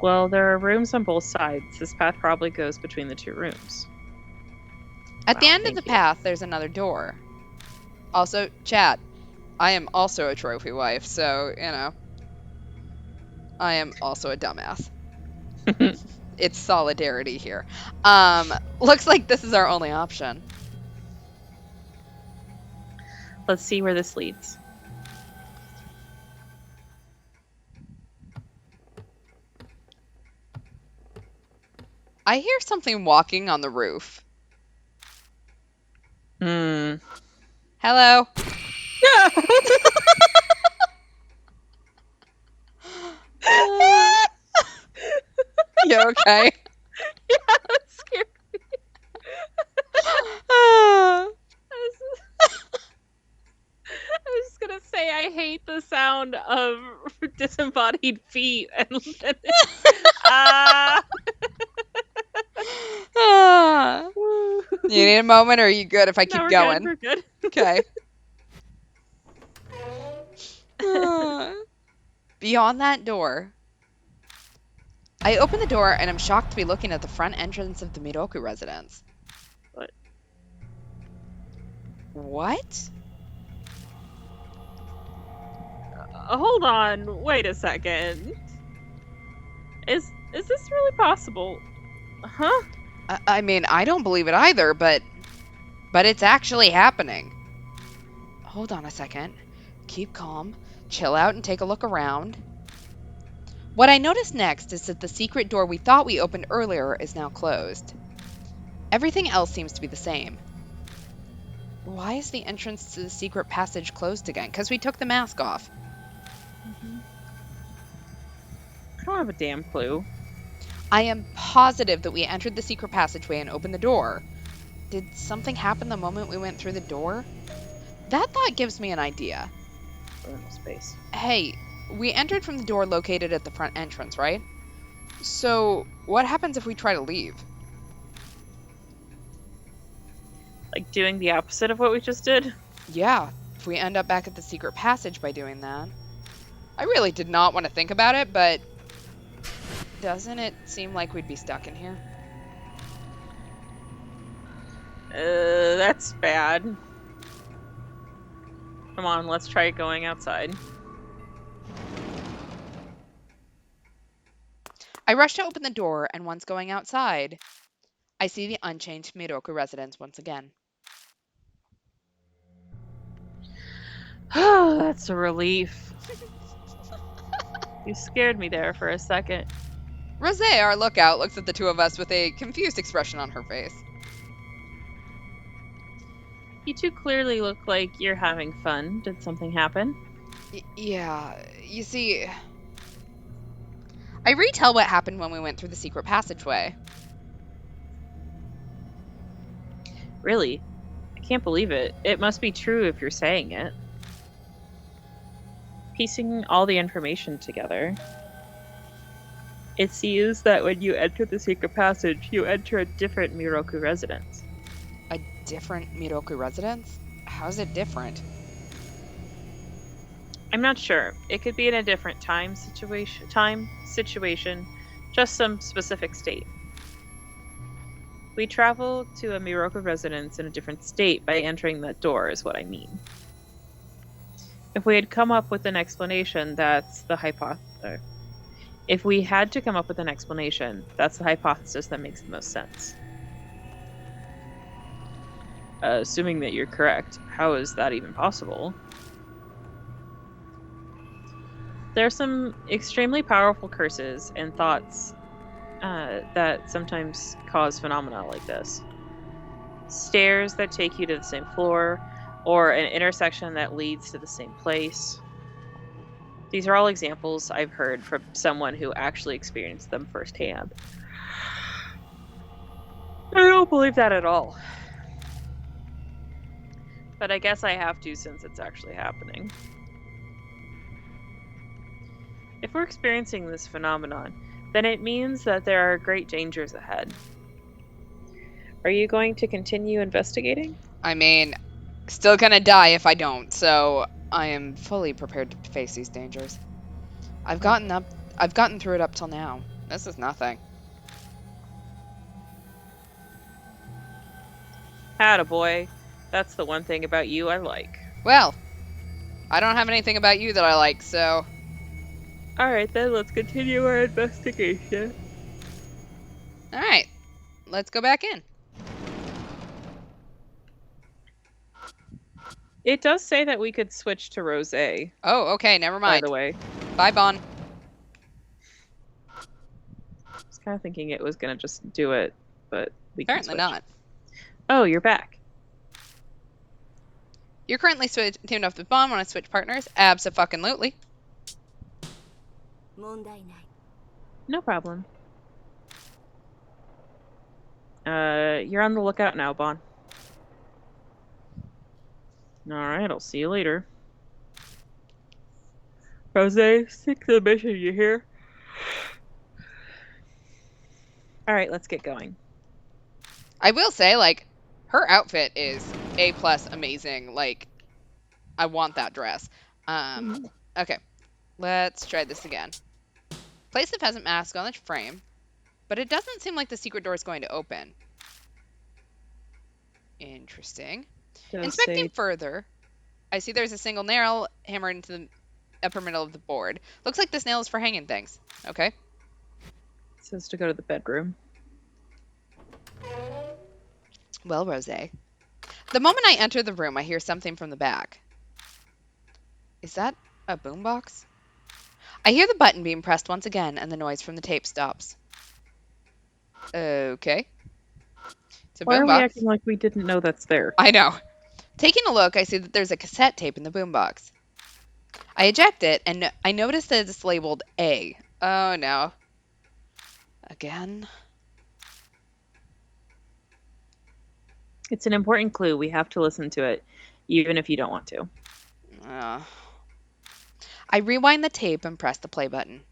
[SPEAKER 2] Well, there are rooms on both sides. This path probably goes between the two rooms.
[SPEAKER 1] At the
[SPEAKER 2] Wow,
[SPEAKER 1] end of
[SPEAKER 2] thank
[SPEAKER 1] the
[SPEAKER 2] you.
[SPEAKER 1] path, there's another door. Also, chat, I am also a trophy wife, so, you know. I am also a dumbass. It's solidarity here. Looks like this is our only option.
[SPEAKER 2] Let's see where this leads.
[SPEAKER 1] I hear something walking on the roof.
[SPEAKER 2] Hmm.
[SPEAKER 1] Hello? You okay?
[SPEAKER 2] Yeah, that scared me. I was just gonna say I hate the sound of disembodied feet and
[SPEAKER 1] You need a moment, or are you good if I keep
[SPEAKER 2] no, we're
[SPEAKER 1] going?
[SPEAKER 2] good. We're good.
[SPEAKER 1] Okay. Beyond that door. I open the door and I'm shocked to be looking at the front entrance of the Miroku residence.
[SPEAKER 2] What?
[SPEAKER 1] What?
[SPEAKER 2] Hold on. Wait a second. Is this really possible? Huh?
[SPEAKER 1] I mean, I don't believe it either, but it's actually happening. Hold on a second. Keep calm. Chill out and take a look around. What I notice next is that the secret door we thought we opened earlier is now closed. Everything else seems to be the same. Why is the entrance to the secret passage closed again? Because we took the mask off.
[SPEAKER 2] I don't have a damn clue.
[SPEAKER 1] I am positive that we entered the secret passageway and opened the door. Did something happen the moment we went through the door? That thought gives me an idea.
[SPEAKER 2] Thermal space.
[SPEAKER 1] Hey, we entered from the door located at the front entrance, right? So, what happens if we try to leave?
[SPEAKER 2] Like doing the opposite of what we just did?
[SPEAKER 1] Yeah, if we end up back at the secret passage by doing that. I really did not want to think about it, but doesn't it seem like we'd be stuck in here?
[SPEAKER 2] That's bad. Come on, let's try going outside.
[SPEAKER 1] I rush to open the door, and once going outside, I see the unchanged Miroku residence once again.
[SPEAKER 2] That's a relief. You scared me there for a second.
[SPEAKER 1] Rosé, our lookout, looks at the two of us with a confused expression on her face.
[SPEAKER 2] You two clearly look like you're having fun. Did something happen?
[SPEAKER 1] Yeah, you see, I retell what happened when we went through the secret passageway.
[SPEAKER 2] Really? I can't believe it. It must be true if you're saying it. Piecing all the information together, it seems that when you enter the secret passage, you enter a different Miroku residence.
[SPEAKER 1] A different Miroku residence? How's it different?
[SPEAKER 2] I'm not sure. It could be in a different time situation, just some specific state. We travel to a Miroku residence in a different state by entering that door, is what I mean. If we had come up with an explanation, that's the hypothesis. If we had to come up with an explanation, that's the hypothesis that makes the most sense. Assuming that you're correct, how is that even possible? There are some extremely powerful curses and thoughts that sometimes cause phenomena like this. Stairs that take you to the same floor, or an intersection that leads to the same place. These are all examples I've heard from someone who actually experienced them firsthand. I don't believe that at all. But I guess I have to since it's actually happening. If we're experiencing this phenomenon, then it means that there are great dangers ahead. Are you going to continue investigating?
[SPEAKER 1] I mean, still gonna die if I don't, so I am fully prepared to face these dangers. I've gotten through it up till now, This is nothing.
[SPEAKER 2] Attaboy. That's the one thing about you I like.
[SPEAKER 1] Well, I don't have anything about you that I like, so...
[SPEAKER 2] Alright then, let's continue our investigation.
[SPEAKER 1] Alright, let's go back in.
[SPEAKER 2] It does say that we could switch to Rose, by
[SPEAKER 1] Oh, okay, never mind.
[SPEAKER 2] the way.
[SPEAKER 1] Bye, Bon.
[SPEAKER 2] I was kind of thinking it was going to just do it, but we can
[SPEAKER 1] Apparently
[SPEAKER 2] switch.
[SPEAKER 1] not.
[SPEAKER 2] Oh, you're back.
[SPEAKER 1] You're currently teamed up with Bon. Want to switch partners? Abso-fucking-lutely.
[SPEAKER 2] No problem. You're on the lookout now, Bon. Alright, I'll see you later. Rose, stick to the mission, you hear? Alright, let's get going.
[SPEAKER 1] I will say, like, her outfit is A+ amazing. Like, I want that dress. Okay, let's try this again. Place the peasant mask on the frame, but it doesn't seem like the secret door is going to open. Interesting. Inspecting further, I see there's a single nail hammered into the upper middle of the board. Looks like this nail is for hanging things. Okay.
[SPEAKER 2] It says to go to the bedroom.
[SPEAKER 1] Well, Rose. The moment I enter the room, I hear something from the back. Is that a boombox? I hear the button being pressed once again, and the noise from the tape stops. Okay. It's a
[SPEAKER 2] Why are we
[SPEAKER 1] boombox.
[SPEAKER 2] acting like we didn't know that's there?
[SPEAKER 1] I know. Taking a look, I see that there's a cassette tape in the boombox. I eject it, and I notice that it's labeled A. Oh, no. Again?
[SPEAKER 2] It's an important clue. We have to listen to it, even if you don't want to.
[SPEAKER 1] I rewind the tape and press the play button.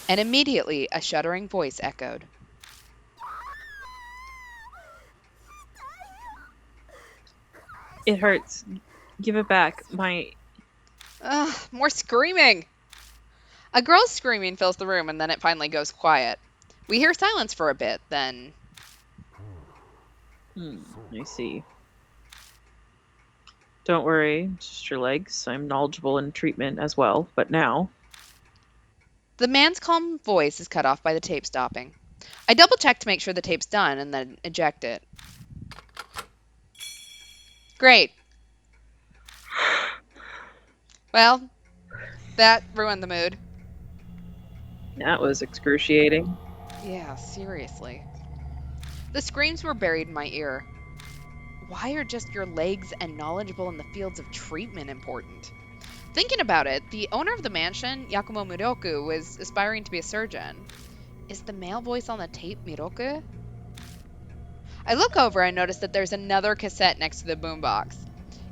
[SPEAKER 1] And immediately, a shuddering voice echoed.
[SPEAKER 2] It hurts. Give it back.
[SPEAKER 1] More screaming! A girl's screaming fills the room, and then it finally goes quiet. We hear silence for a bit, then...
[SPEAKER 2] I see. Don't worry, just your legs. I'm knowledgeable in treatment as well, but now...
[SPEAKER 1] The man's calm voice is cut off by the tape stopping. I double-check to make sure the tape's done, and then eject it. Great. Well, that ruined the mood.
[SPEAKER 2] That was excruciating.
[SPEAKER 1] Yeah, seriously. The screams were buried in my ear. Why are just your legs and knowledgeable in the fields of treatment important? Thinking about it, the owner of the mansion, Yakumo Miroku, was aspiring to be a surgeon. Is the male voice on the tape Miroku? I look over and notice that there's another cassette next to the boombox.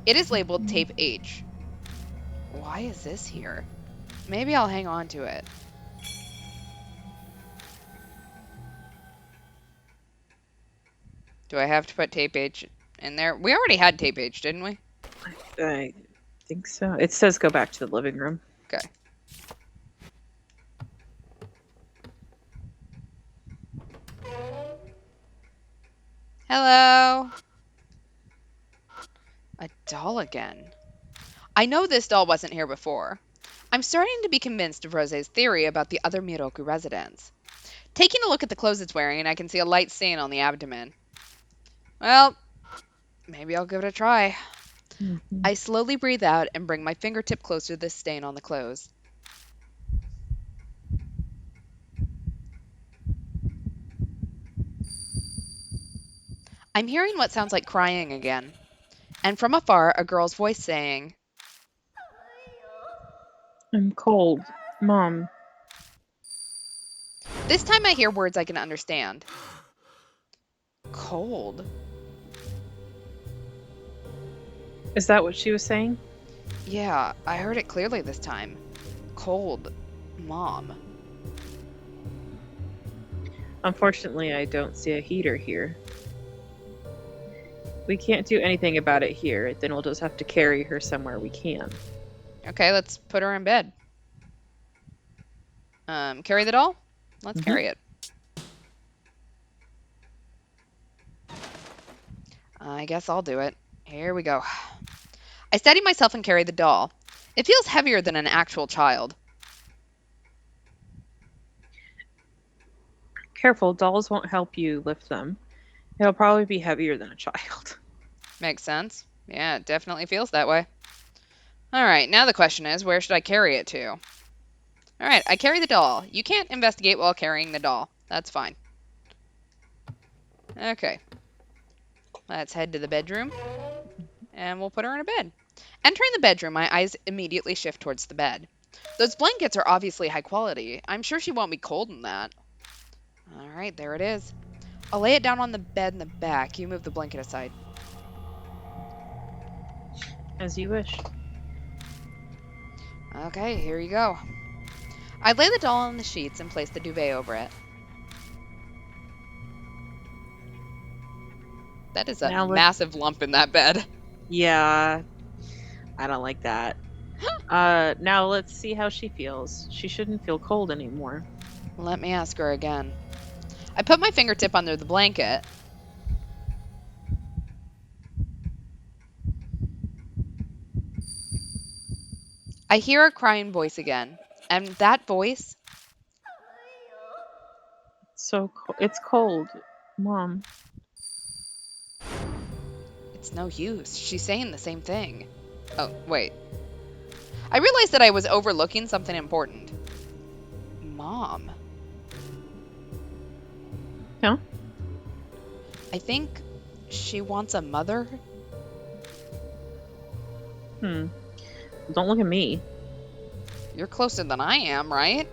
[SPEAKER 1] It is labeled Tape H. Why is this here? Maybe I'll hang on to it. Do I have to put Tape H in there? We already had Tape H, didn't we?
[SPEAKER 2] I think so. It says go back to the living room.
[SPEAKER 1] Okay. Hello? A doll again. I know this doll wasn't here before. I'm starting to be convinced of Rose's theory about the other Miroku residents. Taking a look at the clothes it's wearing, I can see a light stain on the abdomen. Well, maybe I'll give it a try. I slowly breathe out and bring my fingertip closer to the stain on the clothes. I'm hearing what sounds like crying again, and from afar, a girl's voice saying,
[SPEAKER 2] I'm cold. Mom.
[SPEAKER 1] This time I hear words I can understand. Cold?
[SPEAKER 2] Is that what she was saying?
[SPEAKER 1] Yeah, I heard it clearly this time. Cold. Mom.
[SPEAKER 2] Unfortunately, I don't see a heater here. We can't do anything about it here, then we'll just have to carry her somewhere we can.
[SPEAKER 1] Okay, let's put her in bed. Carry the doll? Let's
[SPEAKER 2] Mhm.
[SPEAKER 1] carry it. I guess I'll do it. Here we go. I steady myself and carry the doll. It feels heavier than an actual child.
[SPEAKER 2] Careful, dolls won't help you lift them. It'll probably be heavier than a child.
[SPEAKER 1] Makes sense. Yeah, it definitely feels that way. All right, now the question is, where should I carry it to? All right, I carry the doll. You can't investigate while carrying the doll. That's fine. Okay. Let's head to the bedroom, and we'll put her in a bed. Entering the bedroom, my eyes immediately shift towards the bed. Those blankets are obviously high quality. I'm sure she won't be cold in that. All right, there it is. I'll lay it down on the bed in the back. You move the blanket aside.
[SPEAKER 2] As you wish.
[SPEAKER 1] Okay, here you go. I lay the doll on the sheets and place the duvet over it. That is a
[SPEAKER 2] Now
[SPEAKER 1] massive lump in that bed.
[SPEAKER 2] Yeah, I don't like that. Now let's see how she feels. She shouldn't feel cold anymore.
[SPEAKER 1] Let me ask her again. I put my fingertip under the blanket. I hear a crying voice again. And that voice,
[SPEAKER 2] It's cold, Mom.
[SPEAKER 1] it's no use. She's saying the same thing. Oh, wait. I realized that I was overlooking something important. Mom.
[SPEAKER 2] Yeah.
[SPEAKER 1] I think she wants a mother.
[SPEAKER 2] Don't look at me.
[SPEAKER 1] You're closer than I am, right?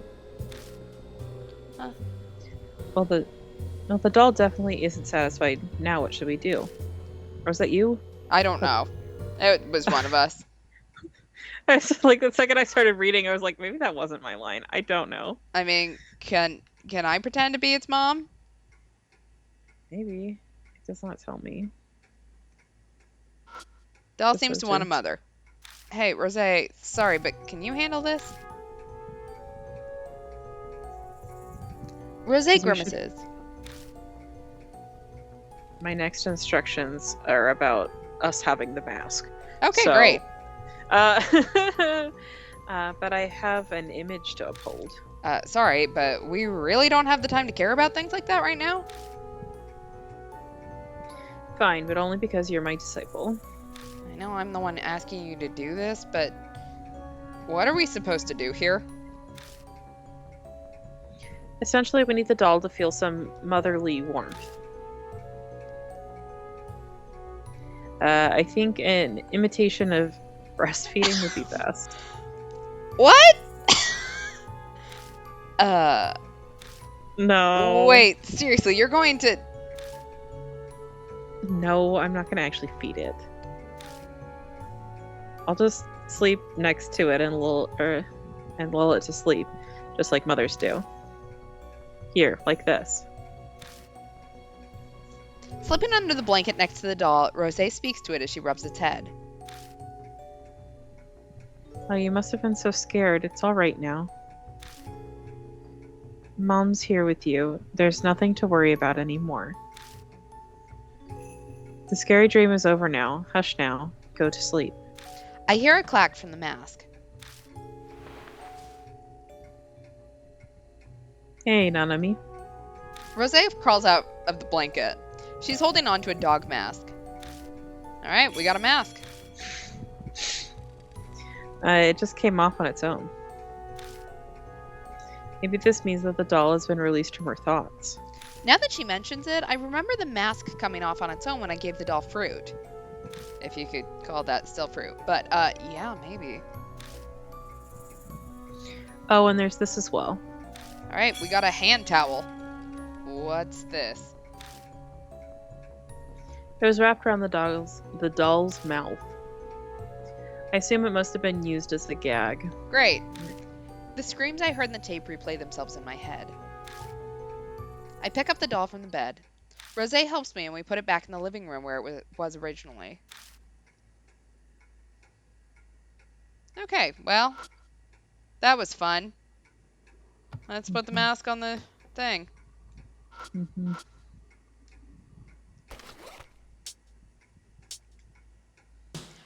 [SPEAKER 2] Well, the doll definitely isn't satisfied. Now what should we do? Or is that you?
[SPEAKER 1] I don't know. It was one of us.
[SPEAKER 2] Like the second I started reading, I was like, maybe that wasn't my line. I don't know.
[SPEAKER 1] I mean, can I pretend to be its mom?
[SPEAKER 2] Maybe. It does not tell me.
[SPEAKER 1] Doll
[SPEAKER 2] This
[SPEAKER 1] seems
[SPEAKER 2] is
[SPEAKER 1] to want a
[SPEAKER 2] just-
[SPEAKER 1] mother. Hey, Rose, sorry, but can you handle this? Rose
[SPEAKER 2] we should-
[SPEAKER 1] grimaces.
[SPEAKER 2] My next instructions are about us having the mask.
[SPEAKER 1] Okay,
[SPEAKER 2] So,
[SPEAKER 1] great.
[SPEAKER 2] But I have an image to uphold.
[SPEAKER 1] Sorry, but we really don't have the time to care about things like that right now.
[SPEAKER 2] Fine, but only because you're my disciple.
[SPEAKER 1] I know I'm the one asking you to do this, but what are we supposed to do here?
[SPEAKER 2] Essentially, we need the doll to feel some motherly warmth. I think an imitation of breastfeeding would be best.
[SPEAKER 1] What?
[SPEAKER 2] No.
[SPEAKER 1] Wait, seriously, you're going to...
[SPEAKER 2] No, I'm not gonna actually feed it. I'll just sleep next to it and lull it to sleep, just like mothers do. Here, like this.
[SPEAKER 1] Slipping under the blanket next to the doll, Rose speaks to it as she rubs its head.
[SPEAKER 2] Oh, you must have been so scared. It's all right now. Mom's here with you. There's nothing to worry about anymore. The scary dream is over now. Hush now. Go to sleep.
[SPEAKER 1] I hear a clack from the mask.
[SPEAKER 2] Hey, Nanami.
[SPEAKER 1] Rose crawls out of the blanket. She's holding on to a dog mask. Alright, we got a mask.
[SPEAKER 2] It just came off on its own. Maybe this means that the doll has been released from her thoughts.
[SPEAKER 1] Now that she mentions it, I remember the mask coming off on its own when I gave the doll fruit. If you could call that still fruit. But, yeah, maybe.
[SPEAKER 2] Oh, and there's this as well.
[SPEAKER 1] Alright, we got a hand towel. What's this?
[SPEAKER 2] It was wrapped around the doll's mouth. I assume it must have been used as a gag.
[SPEAKER 1] Great. The screams I heard in the tape replay themselves in my head. I pick up the doll from the bed. Rose helps me and we put it back in the living room where it was originally. Okay, well, that was fun. Let's put the mask on the thing.
[SPEAKER 2] Mm-hmm.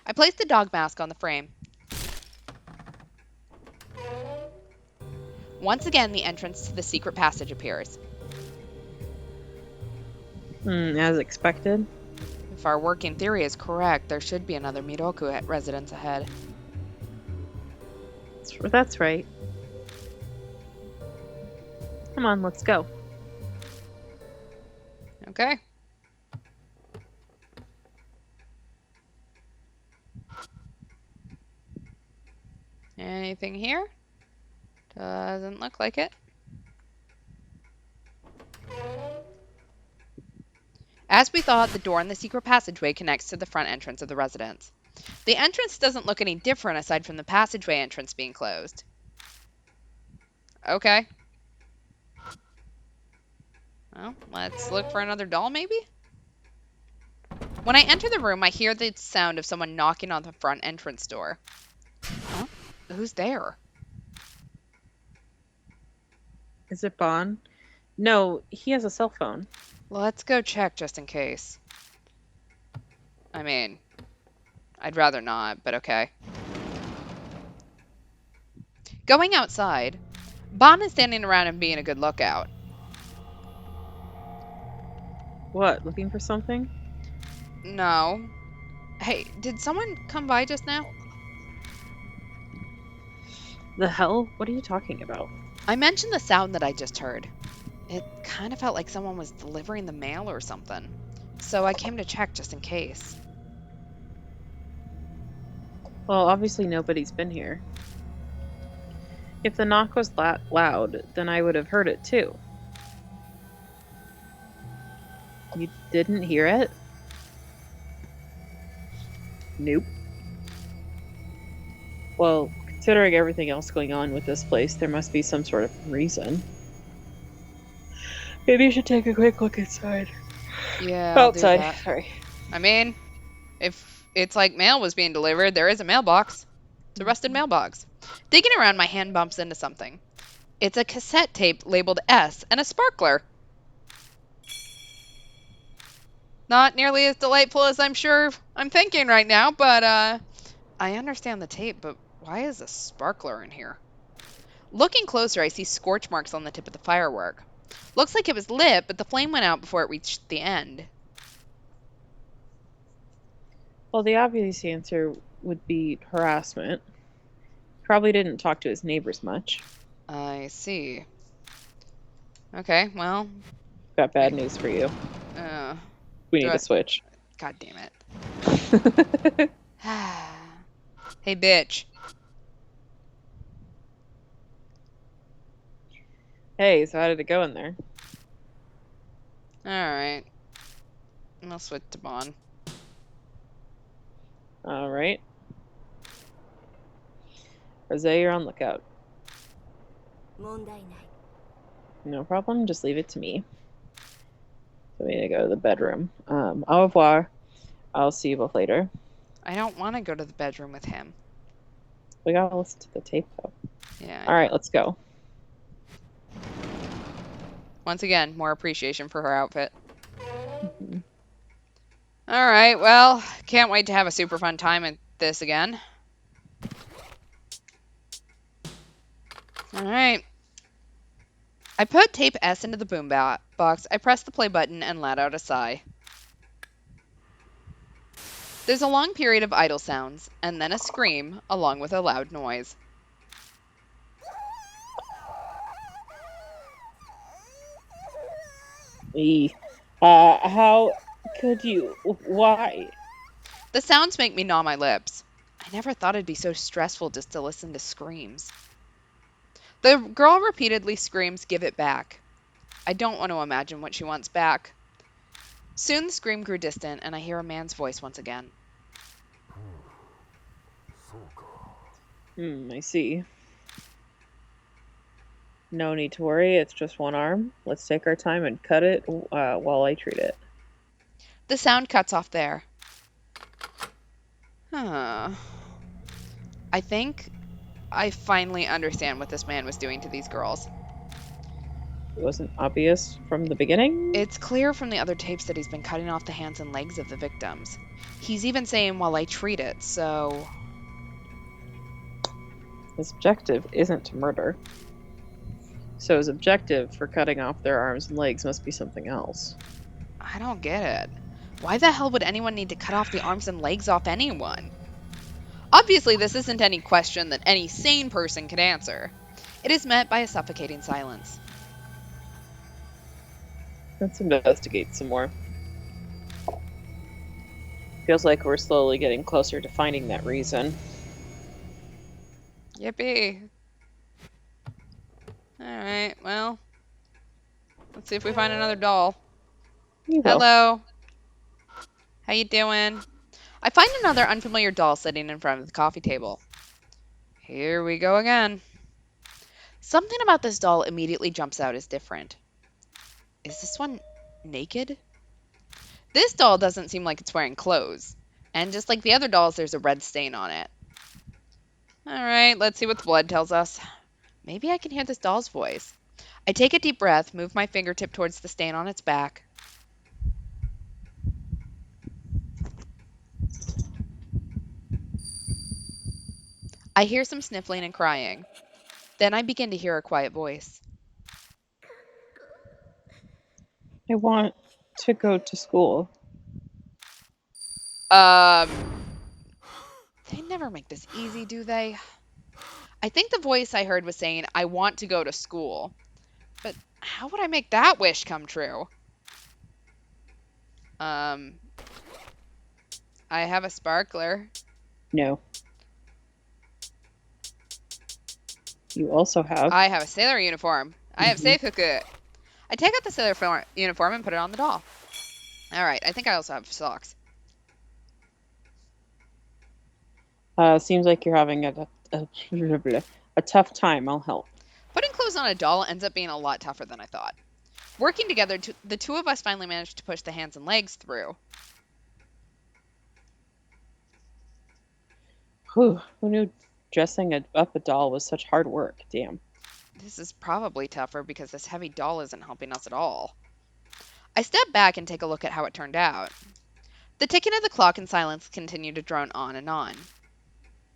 [SPEAKER 1] I placed the dog mask on the frame. Once again, the entrance to the secret passage appears.
[SPEAKER 2] As expected.
[SPEAKER 1] If our working theory is correct, there should be another Miroku residence ahead.
[SPEAKER 2] That's right. Come on, let's go.
[SPEAKER 1] Okay. Anything here? Doesn't look like it. As we thought, the door in the secret passageway connects to the front entrance of the residence. The entrance doesn't look any different aside from the passageway entrance being closed. Okay. Well, let's look for another doll, maybe? When I enter the room, I hear the sound of someone knocking on the front entrance door. Huh? Who's there?
[SPEAKER 2] Is it Bon? No, he has a cell phone.
[SPEAKER 1] Let's go check just in case. I mean, I'd rather not, but okay. Going outside, Bon is standing around and being a good lookout.
[SPEAKER 2] What, looking for something?
[SPEAKER 1] No. Hey, did someone come by just now?
[SPEAKER 2] The hell? What are you talking about?
[SPEAKER 1] I mentioned the sound that I just heard. It kind of felt like someone was delivering the mail or something. So I came to check just in case.
[SPEAKER 2] Well, obviously nobody's been here. If the knock was that loud, then I would have heard it too. You didn't hear it? Nope. Well, considering everything else going on with this place, there must be some sort of reason. Maybe you should take a quick look inside.
[SPEAKER 1] Yeah, I'll do
[SPEAKER 2] Outside,
[SPEAKER 1] that.
[SPEAKER 2] sorry.
[SPEAKER 1] I mean, if it's like mail was being delivered, there is a mailbox. It's a rusted mailbox. Digging around, my hand bumps into something. It's a cassette tape labeled S and a sparkler. Not nearly as delightful as I'm sure I'm thinking right now, but I understand the tape, but why is a sparkler in here? Looking closer, I see scorch marks on the tip of the firework. Looks like it was lit, but the flame went out before it reached the end.
[SPEAKER 2] Well, the obvious answer would be harassment. Probably didn't talk to his neighbors much.
[SPEAKER 1] I see. Okay, well,
[SPEAKER 2] Got bad news for you. We need
[SPEAKER 1] do I-
[SPEAKER 2] to switch.
[SPEAKER 1] God damn it. Hey, bitch.
[SPEAKER 2] Hey, so how did it go in there?
[SPEAKER 1] Alright. I'll switch to Bon.
[SPEAKER 2] Alright. Jose, you're on lookout.
[SPEAKER 4] 問題ない
[SPEAKER 2] No problem, just leave it to me. So we need to go to the bedroom. Au revoir. I'll see you both later.
[SPEAKER 1] I don't want to go to the bedroom with him.
[SPEAKER 2] We gotta listen to the tape though.
[SPEAKER 1] Yeah.
[SPEAKER 2] Alright, let's go.
[SPEAKER 1] Once again, more appreciation for her outfit.
[SPEAKER 2] Mhm.
[SPEAKER 1] Alright, well, can't wait to have a super fun time at this again. Alright. I put tape S into the boom box, I pressed the play button, and let out a sigh. There's a long period of idle sounds, and then a scream, along with a loud noise.
[SPEAKER 2] How could you? Why?
[SPEAKER 1] The sounds make me gnaw my lips. I never thought it'd be so stressful just to listen to screams. The girl repeatedly screams, "Give it back." I don't want to imagine what she wants back. Soon the scream grew distant, and I hear a man's voice once again.
[SPEAKER 2] I see. No need to worry, it's just one arm. Let's take our time and cut it while I treat it.
[SPEAKER 1] The sound cuts off there. I think I finally understand what this man was doing to these girls.
[SPEAKER 2] It wasn't obvious from the beginning?
[SPEAKER 1] It's clear from the other tapes that he's been cutting off the hands and legs of the victims. He's even saying while I treat it, so
[SPEAKER 2] His objective isn't to murder. So his objective for cutting off their arms and legs must be something else.
[SPEAKER 1] I don't get it. Why the hell would anyone need to cut off the arms and legs off anyone? Obviously, this isn't any question that any sane person could answer. It is met by a suffocating silence.
[SPEAKER 2] Let's investigate some more. Feels like we're slowly getting closer to finding that reason.
[SPEAKER 1] Yippee. Alright, well. Let's see if we find another doll.
[SPEAKER 2] You will.
[SPEAKER 1] Hello. How you doing? I find another unfamiliar doll sitting in front of the coffee table. Here we go again. Something about this doll immediately jumps out as different. Is this one naked? This doll doesn't seem like it's wearing clothes. And just like the other dolls, there's a red stain on it. Alright, let's see what the blood tells us. Maybe I can hear this doll's voice. I take a deep breath, move my fingertip towards the stain on its back. I hear some sniffling and crying. Then I begin to hear a quiet voice.
[SPEAKER 2] I want to go to school.
[SPEAKER 1] They never make this easy, do they? I think the voice I heard was saying, I want to go to school. But how would I make that wish come true? I have a sparkler.
[SPEAKER 2] No. You also have.
[SPEAKER 1] I have a sailor uniform. I have Seifuku. I take out the sailor uniform and put it on the doll. Alright, I think I also have socks.
[SPEAKER 2] Seems like you're having a tough time. I'll help.
[SPEAKER 1] Putting clothes on a doll ends up being a lot tougher than I thought. Working together, the two of us finally managed to push the hands and legs through.
[SPEAKER 2] Whew, who knew dressing up a doll was such hard work? Damn.
[SPEAKER 1] This is probably tougher because this heavy doll isn't helping us at all. I step back and take a look at how it turned out. The ticking of the clock and silence continue to drone on and on.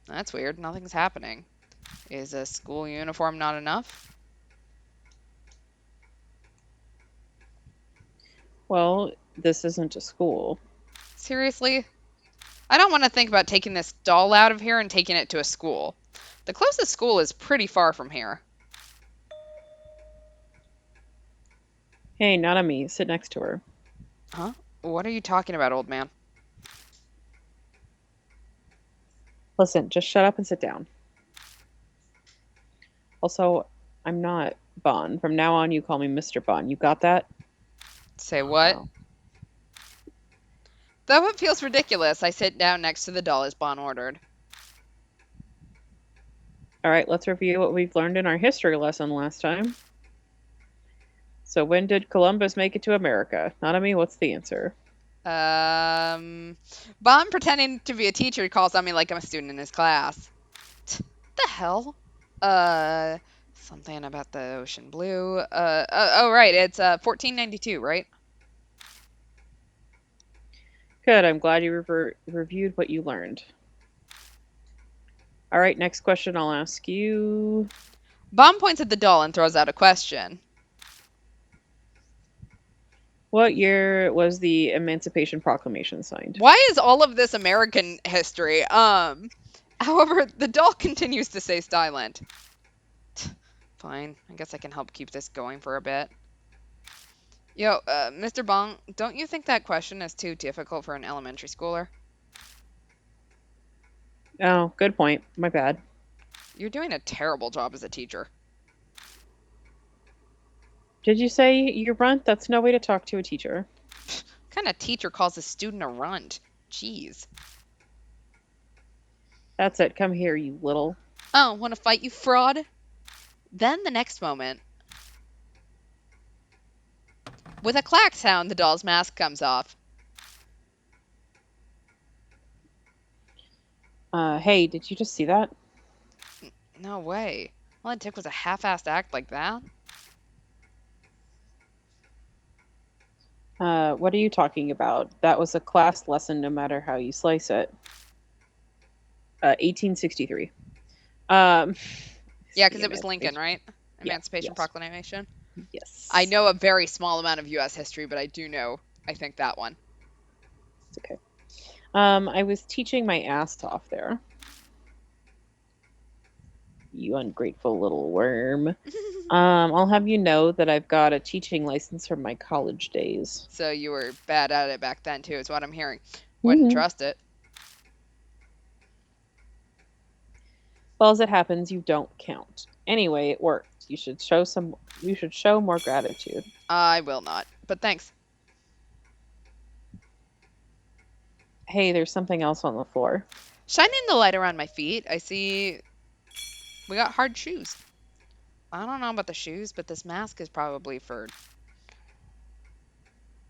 [SPEAKER 1] That's weird. Nothing's happening. Is a school uniform not enough?
[SPEAKER 2] Well, this isn't a school.
[SPEAKER 1] Seriously? I don't want to think about taking this doll out of here and taking it to a school. The closest school is pretty far from here.
[SPEAKER 2] Hey, Nanami, sit next to her.
[SPEAKER 1] Huh? What are you talking about, old man?
[SPEAKER 2] Listen, just shut up and sit down. Also, I'm not Bon. From now on, you call me Mr. Bon. You got that?
[SPEAKER 1] Say what?
[SPEAKER 2] Oh.
[SPEAKER 1] Though it feels ridiculous, I sit down next to the doll as Bon ordered.
[SPEAKER 2] All right, let's review what we've learned in our history lesson last time. So when did Columbus make it to America? Nanami, what's the answer?
[SPEAKER 1] Bon pretending to be a teacher calls on me like I'm a student in his class. The hell? Something about the ocean blue. Oh, right, it's 1492, right?
[SPEAKER 2] Good, I'm glad you reviewed what you learned. All right, next question I'll ask you.
[SPEAKER 1] Bon points at the doll and throws out a question.
[SPEAKER 2] What year was the Emancipation Proclamation signed?
[SPEAKER 1] Why is all of this American history? However, the doll continues to stay silent. Fine, I guess I can help keep this going for a bit. Yo, Mr. Bong, don't you think that question is too difficult for an elementary schooler?
[SPEAKER 2] Oh, good point. My bad.
[SPEAKER 1] You're doing a terrible job as a teacher.
[SPEAKER 2] Did you say you runt? That's no way to talk to a teacher.
[SPEAKER 1] What kind of teacher calls a student a runt? Jeez.
[SPEAKER 2] That's it. Come here, you little.
[SPEAKER 1] Oh, want to fight, you fraud? Then the next moment. With a clack sound, the doll's mask comes off.
[SPEAKER 2] Hey, did you just see that?
[SPEAKER 1] No way. All it took was a half-assed act like that.
[SPEAKER 2] What are you talking about? That was a class lesson, no matter how you slice it. 1863. Um,
[SPEAKER 1] Yeah,
[SPEAKER 2] the
[SPEAKER 1] because it was Lincoln,
[SPEAKER 2] Emancipation.
[SPEAKER 1] right?
[SPEAKER 2] Yeah.
[SPEAKER 1] Emancipation
[SPEAKER 2] Yes.
[SPEAKER 1] Proclamation.
[SPEAKER 2] Yes.
[SPEAKER 1] I know a very small amount of U.S. history, but I do know, I think, that one.
[SPEAKER 2] It's okay. I was teaching my ass off there. You ungrateful little worm. I'll have you know that I've got a teaching license from my college days.
[SPEAKER 1] So you were bad at it back then, too, is what I'm hearing. Wouldn't
[SPEAKER 2] Mhm.
[SPEAKER 1] trust it.
[SPEAKER 2] Well, as it happens, you don't count. Anyway, it worked. You should show more gratitude.
[SPEAKER 1] I will not, but thanks.
[SPEAKER 2] Hey, there's something else on the floor.
[SPEAKER 1] Shining the light around my feet, I see we got hard shoes. I don't know about the shoes, but this mask is probably furred.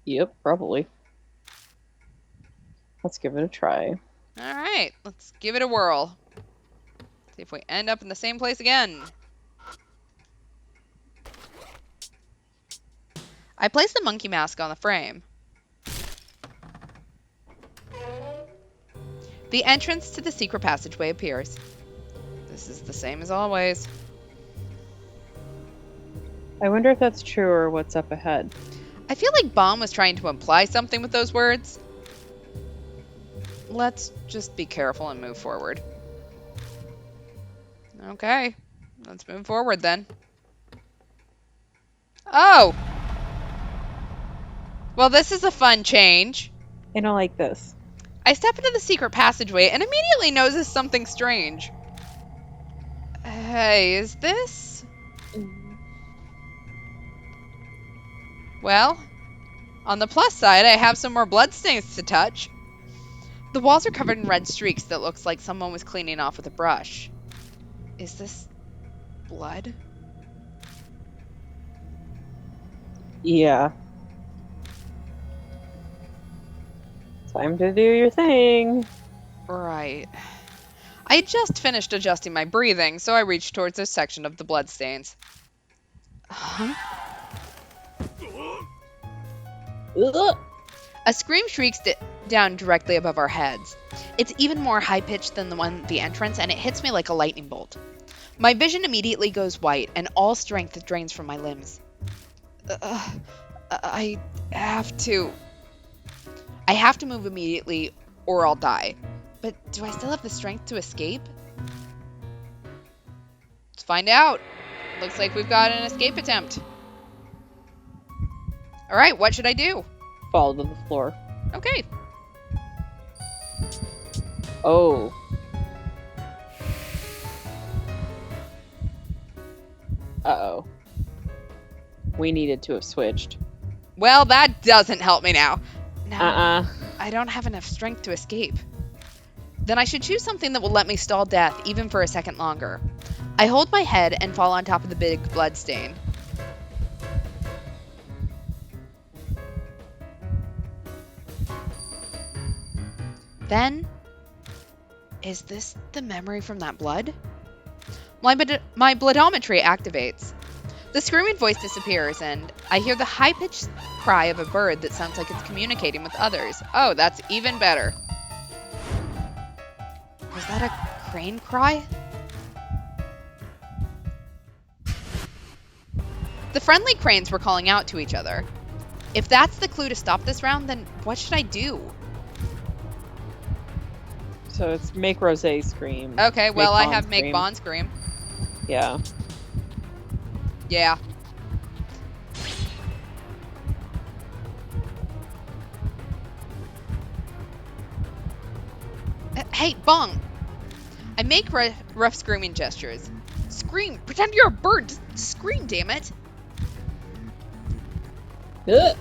[SPEAKER 2] Yep, probably. Let's give it a try.
[SPEAKER 1] All right, let's give it a whirl. See if we end up in the same place again. I place the monkey mask on the frame. The entrance to the secret passageway appears. This is the same as always.
[SPEAKER 2] I wonder if that's true or what's up ahead.
[SPEAKER 1] I feel like Baum was trying to imply something with those words. Let's just be careful and move forward. Okay, let's move forward then. Oh! Well, this is a fun change.
[SPEAKER 2] I don't like this.
[SPEAKER 1] I step into the secret passageway and immediately notice something strange. Hey, is this? Well, on the plus side, I have some more bloodstains to touch. The walls are covered in red streaks that looks like someone was cleaning off with a brush. Is this blood?
[SPEAKER 2] Yeah. Time to do your thing.
[SPEAKER 1] Right. I had just finished adjusting my breathing, so I reached towards this section of the bloodstains. Huh?
[SPEAKER 2] Ugh.
[SPEAKER 1] A scream shrieks down directly above our heads. It's even more high-pitched than the one at the entrance, and it hits me like a lightning bolt. My vision immediately goes white, and all strength drains from my limbs. I have to move immediately, or I'll die. But do I still have the strength to escape? Let's find out. Looks like we've got an escape attempt. Alright, what should I do?
[SPEAKER 2] Fall to the floor.
[SPEAKER 1] Okay.
[SPEAKER 2] Oh. Uh-oh. We needed to have switched.
[SPEAKER 1] Well, that doesn't help me now. Now,
[SPEAKER 2] Uh-uh.
[SPEAKER 1] I don't have enough strength to escape. Then I should choose something that will let me stall death even for a second longer. I hold my head and fall on top of the big blood stain. Then, is this the memory from that blood? My bloodometry activates. The screaming voice disappears, and I hear the high-pitched cry of a bird that sounds like it's communicating with others. Oh, that's even better. Was that a crane cry? The friendly cranes were calling out to each other. If that's the clue to stop this round, then what should I do?
[SPEAKER 2] So it's make Rosé scream.
[SPEAKER 1] Okay, well, I
[SPEAKER 2] Bond
[SPEAKER 1] have make
[SPEAKER 2] scream.
[SPEAKER 1] Bond scream.
[SPEAKER 2] Yeah.
[SPEAKER 1] Yeah. Hey, Bong! I make rough screaming gestures. Scream! Pretend you're a bird! Just scream, damn it!
[SPEAKER 2] Ugh.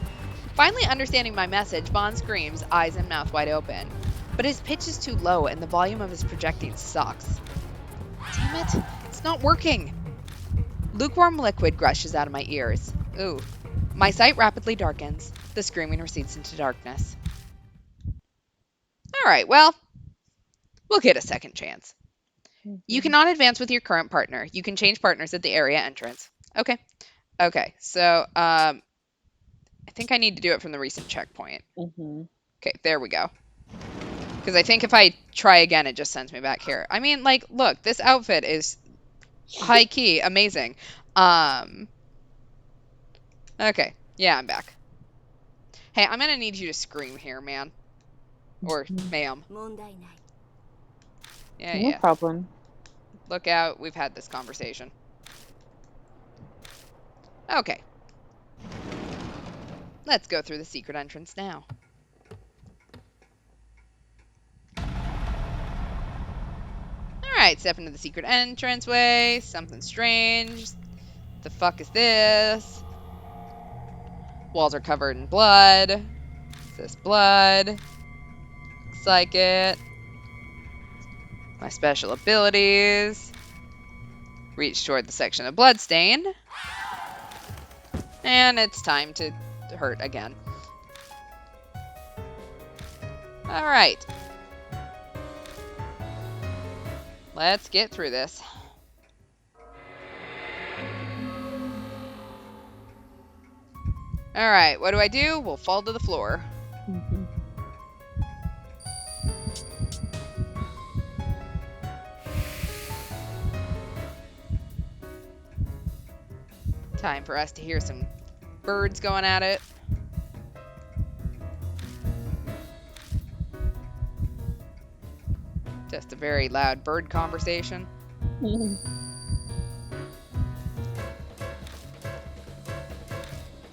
[SPEAKER 1] Finally understanding my message, Bond screams, eyes and mouth wide open. But his pitch is too low and the volume of his projecting sucks. Damn it! It's not working! Lukewarm liquid gushes out of my ears. Ooh. My sight rapidly darkens. The screaming recedes into darkness. Alright, well, we'll get a second chance. You cannot advance with your current partner. You can change partners at the area entrance. Okay. Okay, so, I think I need to do it from the recent checkpoint.
[SPEAKER 2] Mm-hmm.
[SPEAKER 1] Okay, there we go. Because I think if I try again, it just sends me back here. I mean, like, look, this outfit is high key amazing. Okay, yeah, I'm back. Hey, I'm gonna need you to scream here, man. Or ma'am.
[SPEAKER 4] 問題ない
[SPEAKER 1] Yeah,
[SPEAKER 2] No
[SPEAKER 1] yeah.
[SPEAKER 2] problem.
[SPEAKER 1] Look out, we've had this conversation. Okay. Let's go through the secret entrance now. Alright, step into the secret entranceway. Something strange. The fuck is this? Walls are covered in blood. Is this blood? Looks like it. My special abilities. Reach toward the section of bloodstain. And it's time to hurt again. Alright. Let's get through this. Alright, what do? We'll fall to the floor.
[SPEAKER 2] Mm-hmm.
[SPEAKER 1] Time for us to hear some birds going at it. Just a very loud bird conversation.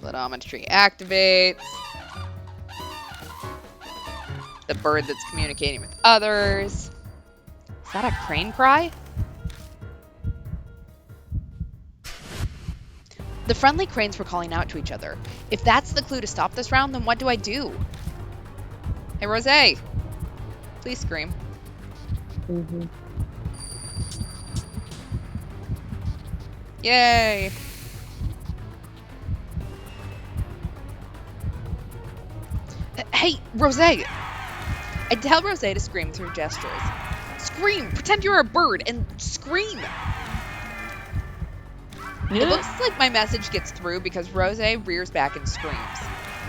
[SPEAKER 1] Lithometry activates. The bird that's communicating with others. Is that a crane cry? The friendly cranes were calling out to each other. If that's the clue to stop this round, then what do I do? Hey, Rose. Please scream.
[SPEAKER 2] Mm-hmm.
[SPEAKER 1] Yay! Hey, Rose! I tell Rose to scream through gestures. Scream! Pretend you're a bird and scream! It looks like my message gets through because Rose rears back and screams.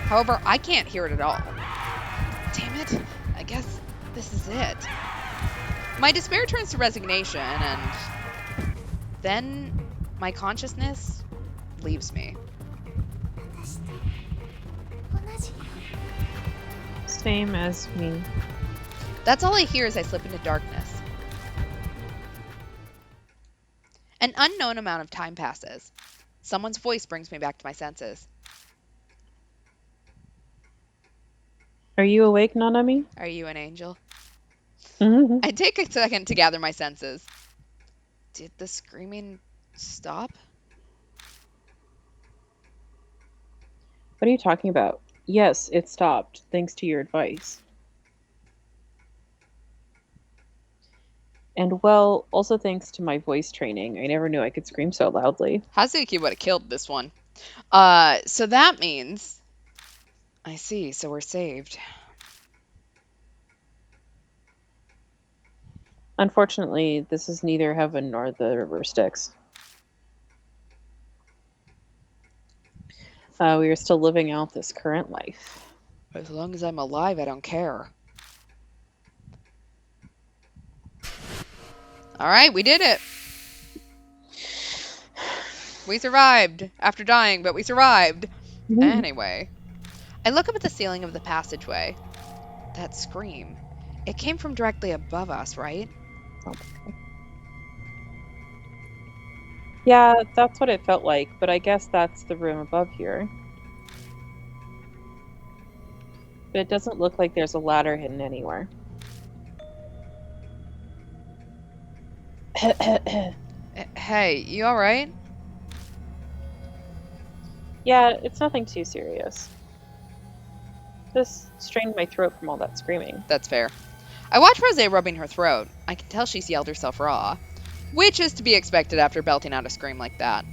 [SPEAKER 1] However, I can't hear it at all. Damn it. I guess this is it. My despair turns to resignation, and then my consciousness leaves me.
[SPEAKER 4] 私と同じ
[SPEAKER 2] Same as me.
[SPEAKER 1] That's all I hear as I slip into darkness. An unknown amount of time passes. Someone's voice brings me back to my senses.
[SPEAKER 2] Are you awake, Nanami?
[SPEAKER 1] Are you an angel?
[SPEAKER 2] Mm-hmm.
[SPEAKER 1] I take a second to gather my senses. Did the screaming stop?
[SPEAKER 2] What are you talking about? Yes, it stopped, thanks to your advice. And well, also thanks to my voice training. I never knew I could scream so loudly.
[SPEAKER 1] Hazuki would have killed this one. So that means... I see, so we're saved.
[SPEAKER 2] Unfortunately, this is neither heaven nor the river Styx. We are still living out this current life.
[SPEAKER 1] As long as I'm alive, I don't care. Alright, we did it! We survived! After dying, but we survived! Anyway. I look up at the ceiling of the passageway. That scream. It came from directly above us, right?
[SPEAKER 2] Yeah, that's what it felt like, but I guess that's the room above here. But it doesn't look like there's a ladder hidden anywhere.
[SPEAKER 1] Hey, you alright?
[SPEAKER 2] Yeah, it's nothing too serious. Just strained my throat from all that screaming.
[SPEAKER 1] That's fair. I watch Rose rubbing her throat. I can tell she's yelled herself raw. Which is to be expected after belting out a scream like that.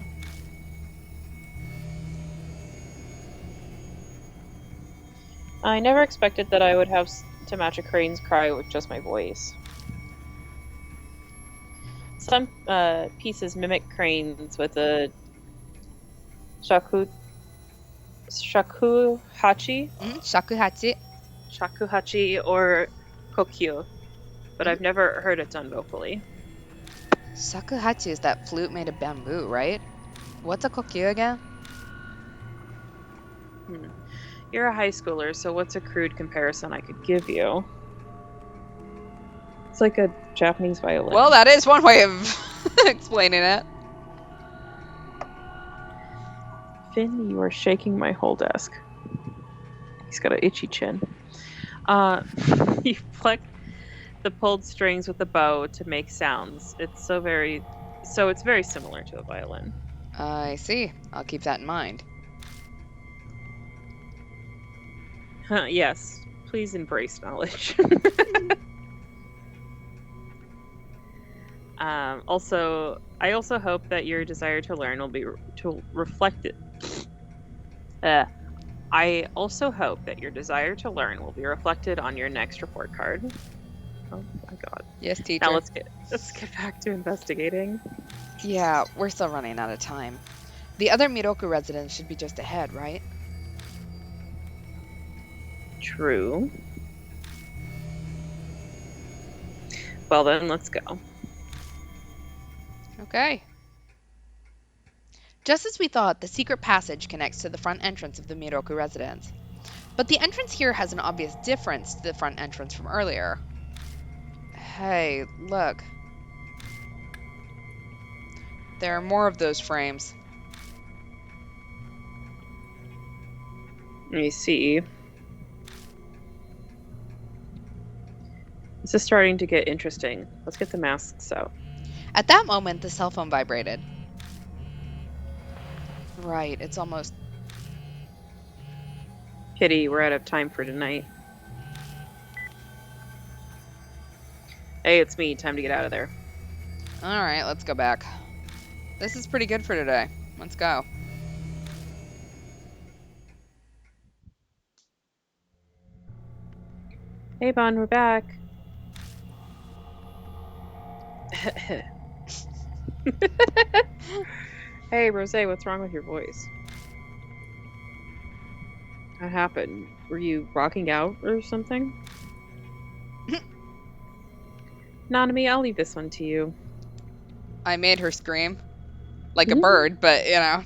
[SPEAKER 2] I never expected that I would have to match a crane's cry with just my voice. Some pieces mimic cranes with a shakuhachi,
[SPEAKER 1] Shakuhachi.
[SPEAKER 2] shakuhachi, or kokyu, but I've never heard it done vocally.
[SPEAKER 1] Shakuhachi is that flute made of bamboo, right? What's a kokyu again?
[SPEAKER 2] You're a high schooler, so what's a crude comparison I could give you? It's like a Japanese violin.
[SPEAKER 1] Well, that is one way of explaining it.
[SPEAKER 2] Finn, you are shaking my whole desk. He's got an itchy chin. You pluck the pulled strings with the bow to make sounds. It's very similar to a violin.
[SPEAKER 1] I see. I'll keep that in mind.
[SPEAKER 2] Yes, please embrace knowledge. I also hope that your desire to learn will be reflected. I also hope that your desire to learn will be reflected on your next report card. Oh my god.
[SPEAKER 1] Yes, teacher.
[SPEAKER 2] Now let's get back to investigating.
[SPEAKER 1] Yeah, we're still running out of time. The other Miroku residents should be just ahead, right?
[SPEAKER 2] True. Well then, let's go.
[SPEAKER 1] Okay. Just as we thought, the secret passage connects to the front entrance of the Miroku residence. But the entrance here has an obvious difference to the front entrance from earlier. Hey, look. There are more of those frames.
[SPEAKER 2] Let me see. This is starting to get interesting. Let's get the masks out.
[SPEAKER 1] At that moment, the cell phone vibrated. Right, it's almost...
[SPEAKER 2] Kitty, we're out of time for tonight. Hey, it's me. Time to get out of there.
[SPEAKER 1] Alright, let's go back. This is pretty good for today. Let's go.
[SPEAKER 2] Hey, Bon, we're back. Hey, Rose, what's wrong with your voice? What happened? Were you rocking out or something? Nanami, I'll leave this one to you.
[SPEAKER 1] I made her scream. Like a bird, but, you know.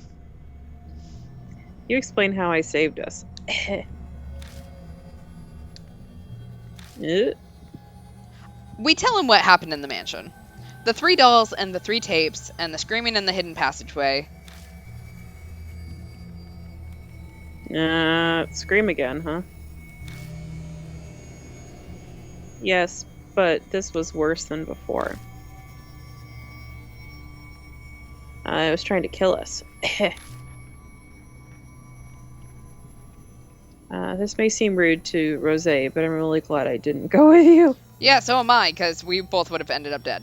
[SPEAKER 2] You explain how I saved us.
[SPEAKER 1] We tell him what happened in the mansion. The 3 dolls and the 3 tapes and the screaming in the hidden passageway.
[SPEAKER 2] Scream again, huh? Yes, but this was worse than before. It was trying to kill us. This may seem rude to Rose, but I'm really glad I didn't go with you.
[SPEAKER 1] Yeah, so am I, because we both would have ended up dead.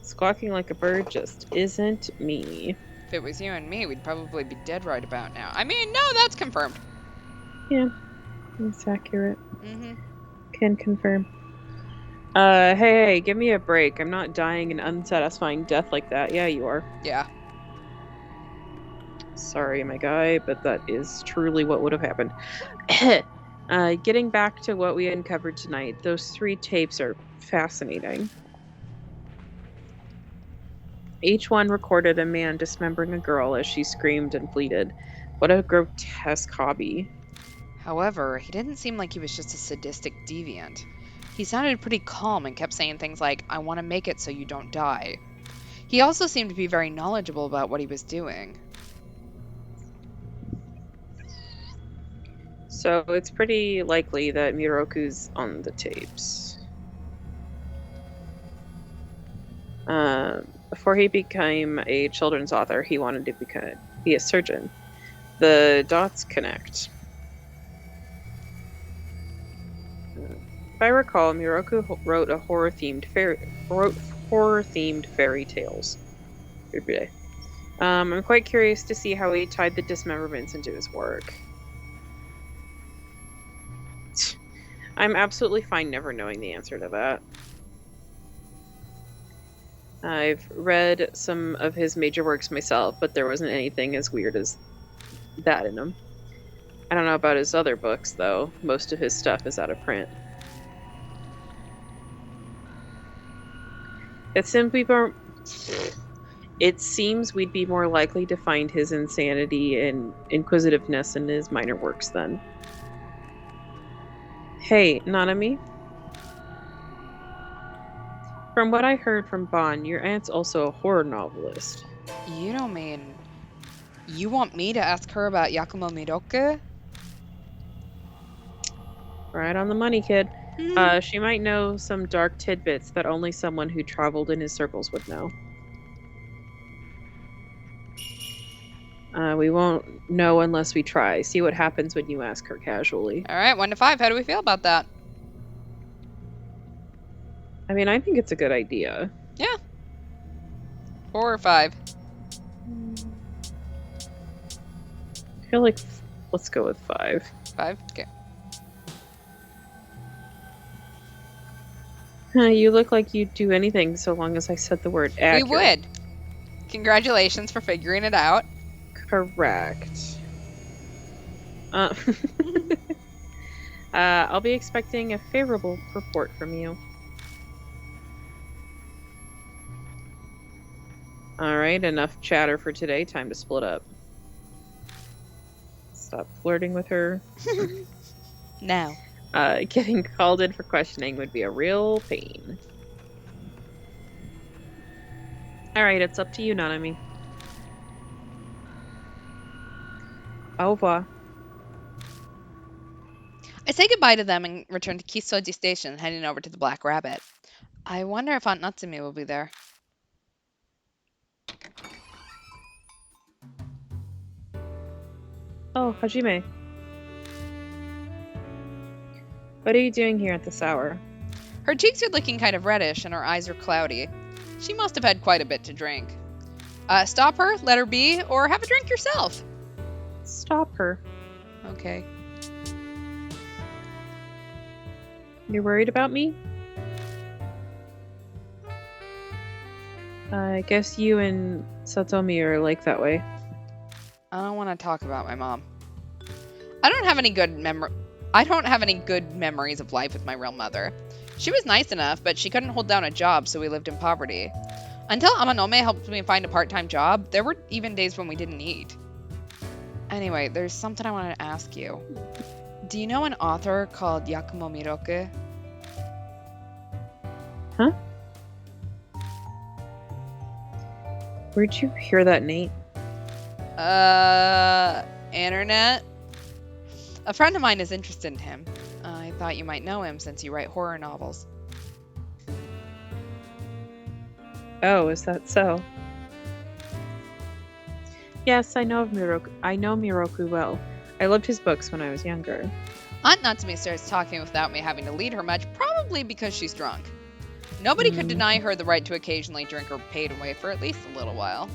[SPEAKER 2] Squawking like a bird just isn't me.
[SPEAKER 1] If it was you and me, we'd probably be dead right about now. I mean, no, that's confirmed.
[SPEAKER 2] Yeah, that's accurate.
[SPEAKER 1] Mm-hmm.
[SPEAKER 2] Can confirm. Hey, give me a break. I'm not dying an unsatisfying death like that. Yeah, you are.
[SPEAKER 1] Yeah.
[SPEAKER 2] Sorry, my guy, but that is truly what would have happened. Getting back to what we uncovered tonight, those 3 tapes are fascinating. Each one recorded a man dismembering a girl as she screamed and pleaded. What a grotesque hobby.
[SPEAKER 1] However, he didn't seem like he was just a sadistic deviant. He sounded pretty calm and kept saying things like, I want to make it so you don't die. He also seemed to be very knowledgeable about what he was doing.
[SPEAKER 2] So it's pretty likely that Miroku's on the tapes. Before he became a children's author, he wanted to be a surgeon. The dots connect. If I recall, Miroku wrote horror-themed fairy tales every day. I'm quite curious to see how he tied the dismemberments into his work. I'm absolutely fine never knowing the answer to that. I've read some of his major works myself, but there wasn't anything as weird as
[SPEAKER 5] that in him. I don't know about his other books, though. Most of his stuff is out of print. It seems we'd be more likely to find his insanity and inquisitiveness in his minor works then. Hey, Nanami. From what I heard from Bon, your aunt's also a horror novelist.
[SPEAKER 1] You don't mean... You want me to ask her about Yakumo Miroku?
[SPEAKER 5] Right on the money, kid. She might know some dark tidbits that only someone who traveled in his circles would know. We won't know unless we try. See what happens when you ask her casually.
[SPEAKER 1] All right, 1 to 5. How do we feel about that?
[SPEAKER 5] I mean, I think it's a good idea.
[SPEAKER 1] 4 or 5?
[SPEAKER 5] I feel like let's go with 5.
[SPEAKER 1] 5? Okay.
[SPEAKER 5] You look like you'd do anything so long as I said the word accurate.
[SPEAKER 1] We would. Congratulations for figuring it out.
[SPEAKER 5] Correct. I'll be expecting a favorable report from you. Alright, enough chatter for today. Time to split up. Stop flirting with her.
[SPEAKER 1] Now.
[SPEAKER 5] Getting called in for questioning would be a real pain. Alright, it's up to you, Nanami. Au revoir.
[SPEAKER 1] I say goodbye to them and return to Kisoji Station, heading over to the Black Rabbit. I wonder if Aunt Natsumi will be there.
[SPEAKER 5] Oh, Hajime. What are you doing here at this hour?
[SPEAKER 1] Her cheeks are looking kind of reddish and her eyes are cloudy. She must have had quite a bit to drink. Stop her, let her be, or have a drink yourself.
[SPEAKER 5] Stop her.
[SPEAKER 1] Okay.
[SPEAKER 5] You're worried about me? I guess you and Satomi are like that way.
[SPEAKER 1] I don't want to talk about my mom. I don't have any good memories of life with my real mother. She was nice enough, but she couldn't hold down a job, so we lived in poverty. Until Amanome helped me find a part-time job, there were even days when we didn't eat. Anyway, there's something I wanted to ask you. Do you know an author called Yakumo Miroku?
[SPEAKER 5] Huh? Where'd you hear that, Nate?
[SPEAKER 1] Internet? A friend of mine is interested in him. I thought you might know him since you write horror novels.
[SPEAKER 5] Oh, is that so? Yes, I know Miroku. I know Miroku well. I loved his books when I was younger.
[SPEAKER 1] Aunt Natsumi starts talking without me having to lead her much, probably because she's drunk. Nobody could deny her the right to occasionally drink her paid away for at least a little while.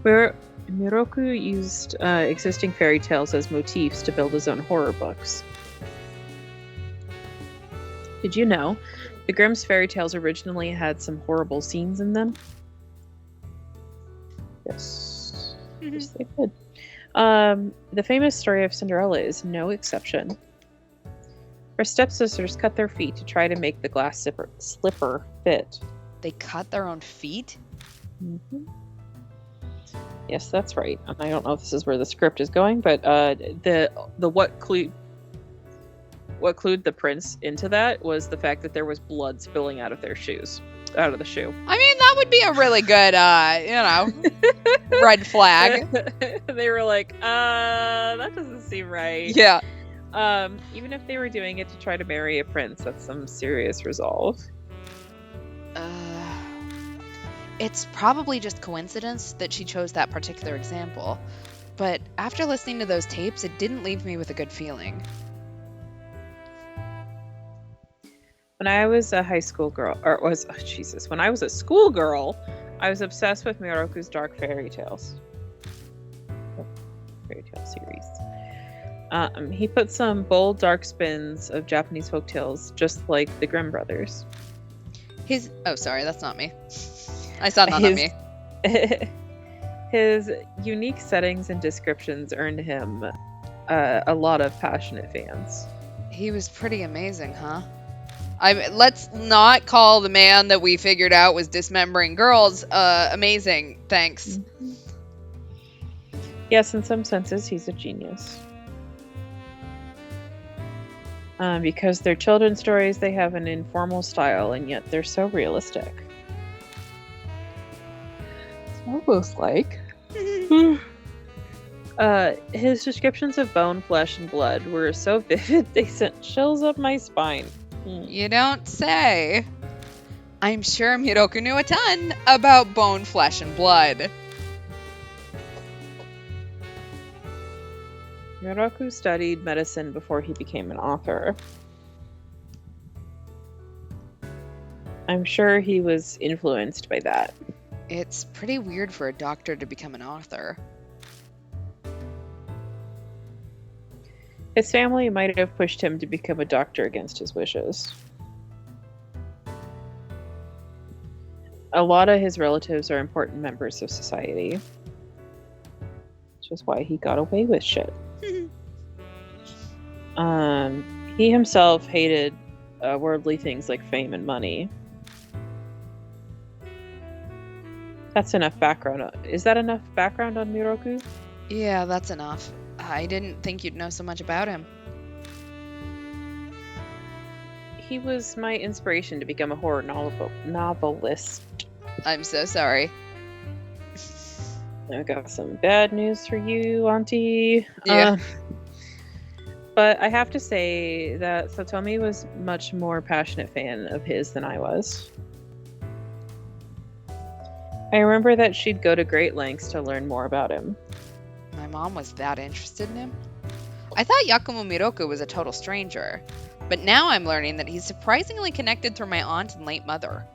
[SPEAKER 5] Where Miroku used existing fairy tales as motifs to build his own horror books. Did you know the Grimm's fairy tales originally had some horrible scenes in them? Yes. Yes, they did. The famous story of Cinderella is no exception. Her stepsisters cut their feet to try to make the glass slipper fit.
[SPEAKER 1] They cut their own feet?
[SPEAKER 5] Mm-hmm. Yes, that's right. I don't know if this is where the script is going, but what clued the prince into that was the fact that there was blood spilling out of their shoes, out of the shoe.
[SPEAKER 1] I mean, that would be a really good, red flag.
[SPEAKER 5] They were like, that doesn't seem right.
[SPEAKER 1] Yeah.
[SPEAKER 5] Even if they were doing it to try to marry a prince, that's some serious resolve.
[SPEAKER 1] It's probably just coincidence that she chose that particular example. But after listening to those tapes, it didn't leave me with a good feeling.
[SPEAKER 5] When I was a high school girl, when I was a schoolgirl, I was obsessed with Miroku's dark fairy tales. Fairy tale series. He put some bold, dark spins of Japanese folktales, just like the Grimm brothers.
[SPEAKER 1] Oh, sorry, that's not me. I saw Nanami.
[SPEAKER 5] His unique settings and descriptions earned him a lot of passionate fans.
[SPEAKER 1] He was pretty amazing, huh? Let's not call the man that we figured out was dismembering girls amazing. Thanks.
[SPEAKER 5] Yes, in some senses, he's a genius. Because they're children's stories, they have an informal style, and yet they're so realistic. It's almost like... his descriptions of bone, flesh, and blood were so vivid they sent chills up my spine.
[SPEAKER 1] You don't say. I'm sure Miroku knew a ton about bone, flesh, and blood.
[SPEAKER 5] Miroku studied medicine before he became an author. I'm sure he was influenced by that.
[SPEAKER 1] It's pretty weird for a doctor to become an author.
[SPEAKER 5] His family might have pushed him to become a doctor against his wishes. A lot of his relatives are important members of society, which is why he got away with shit. He himself hated worldly things like fame and money. That's enough background. Is that enough background on Miroku?
[SPEAKER 1] Yeah, that's enough. I didn't think you'd know so much about him.
[SPEAKER 5] He was my inspiration to become a horror novelist.
[SPEAKER 1] I'm so sorry.
[SPEAKER 5] I've got some bad news for you, Auntie.
[SPEAKER 1] Yeah.
[SPEAKER 5] But I have to say that Satomi was much more passionate fan of his than I was. I remember that she'd go to great lengths to learn more about him.
[SPEAKER 1] My mom was that interested in him. I thought Yakumo Miroku was a total stranger, but now I'm learning that he's surprisingly connected through my aunt and late mother.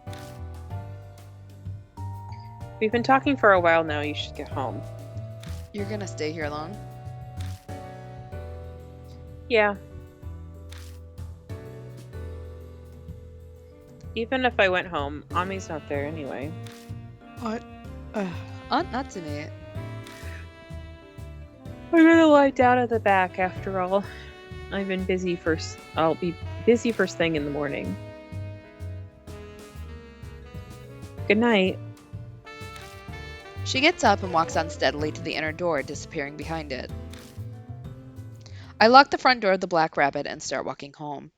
[SPEAKER 5] We've been talking for a while now. You should get home.
[SPEAKER 1] You're gonna stay here long?
[SPEAKER 5] Yeah. Even if I went home, Ami's not there anyway.
[SPEAKER 1] What? Aunt Natsume.
[SPEAKER 5] I'm gonna lie down at the back after all. I've been busy first. I'll be busy first thing in the morning. Good night.
[SPEAKER 1] She gets up and walks unsteadily to the inner door, disappearing behind it. I lock the front door of the Black Rabbit and start walking home.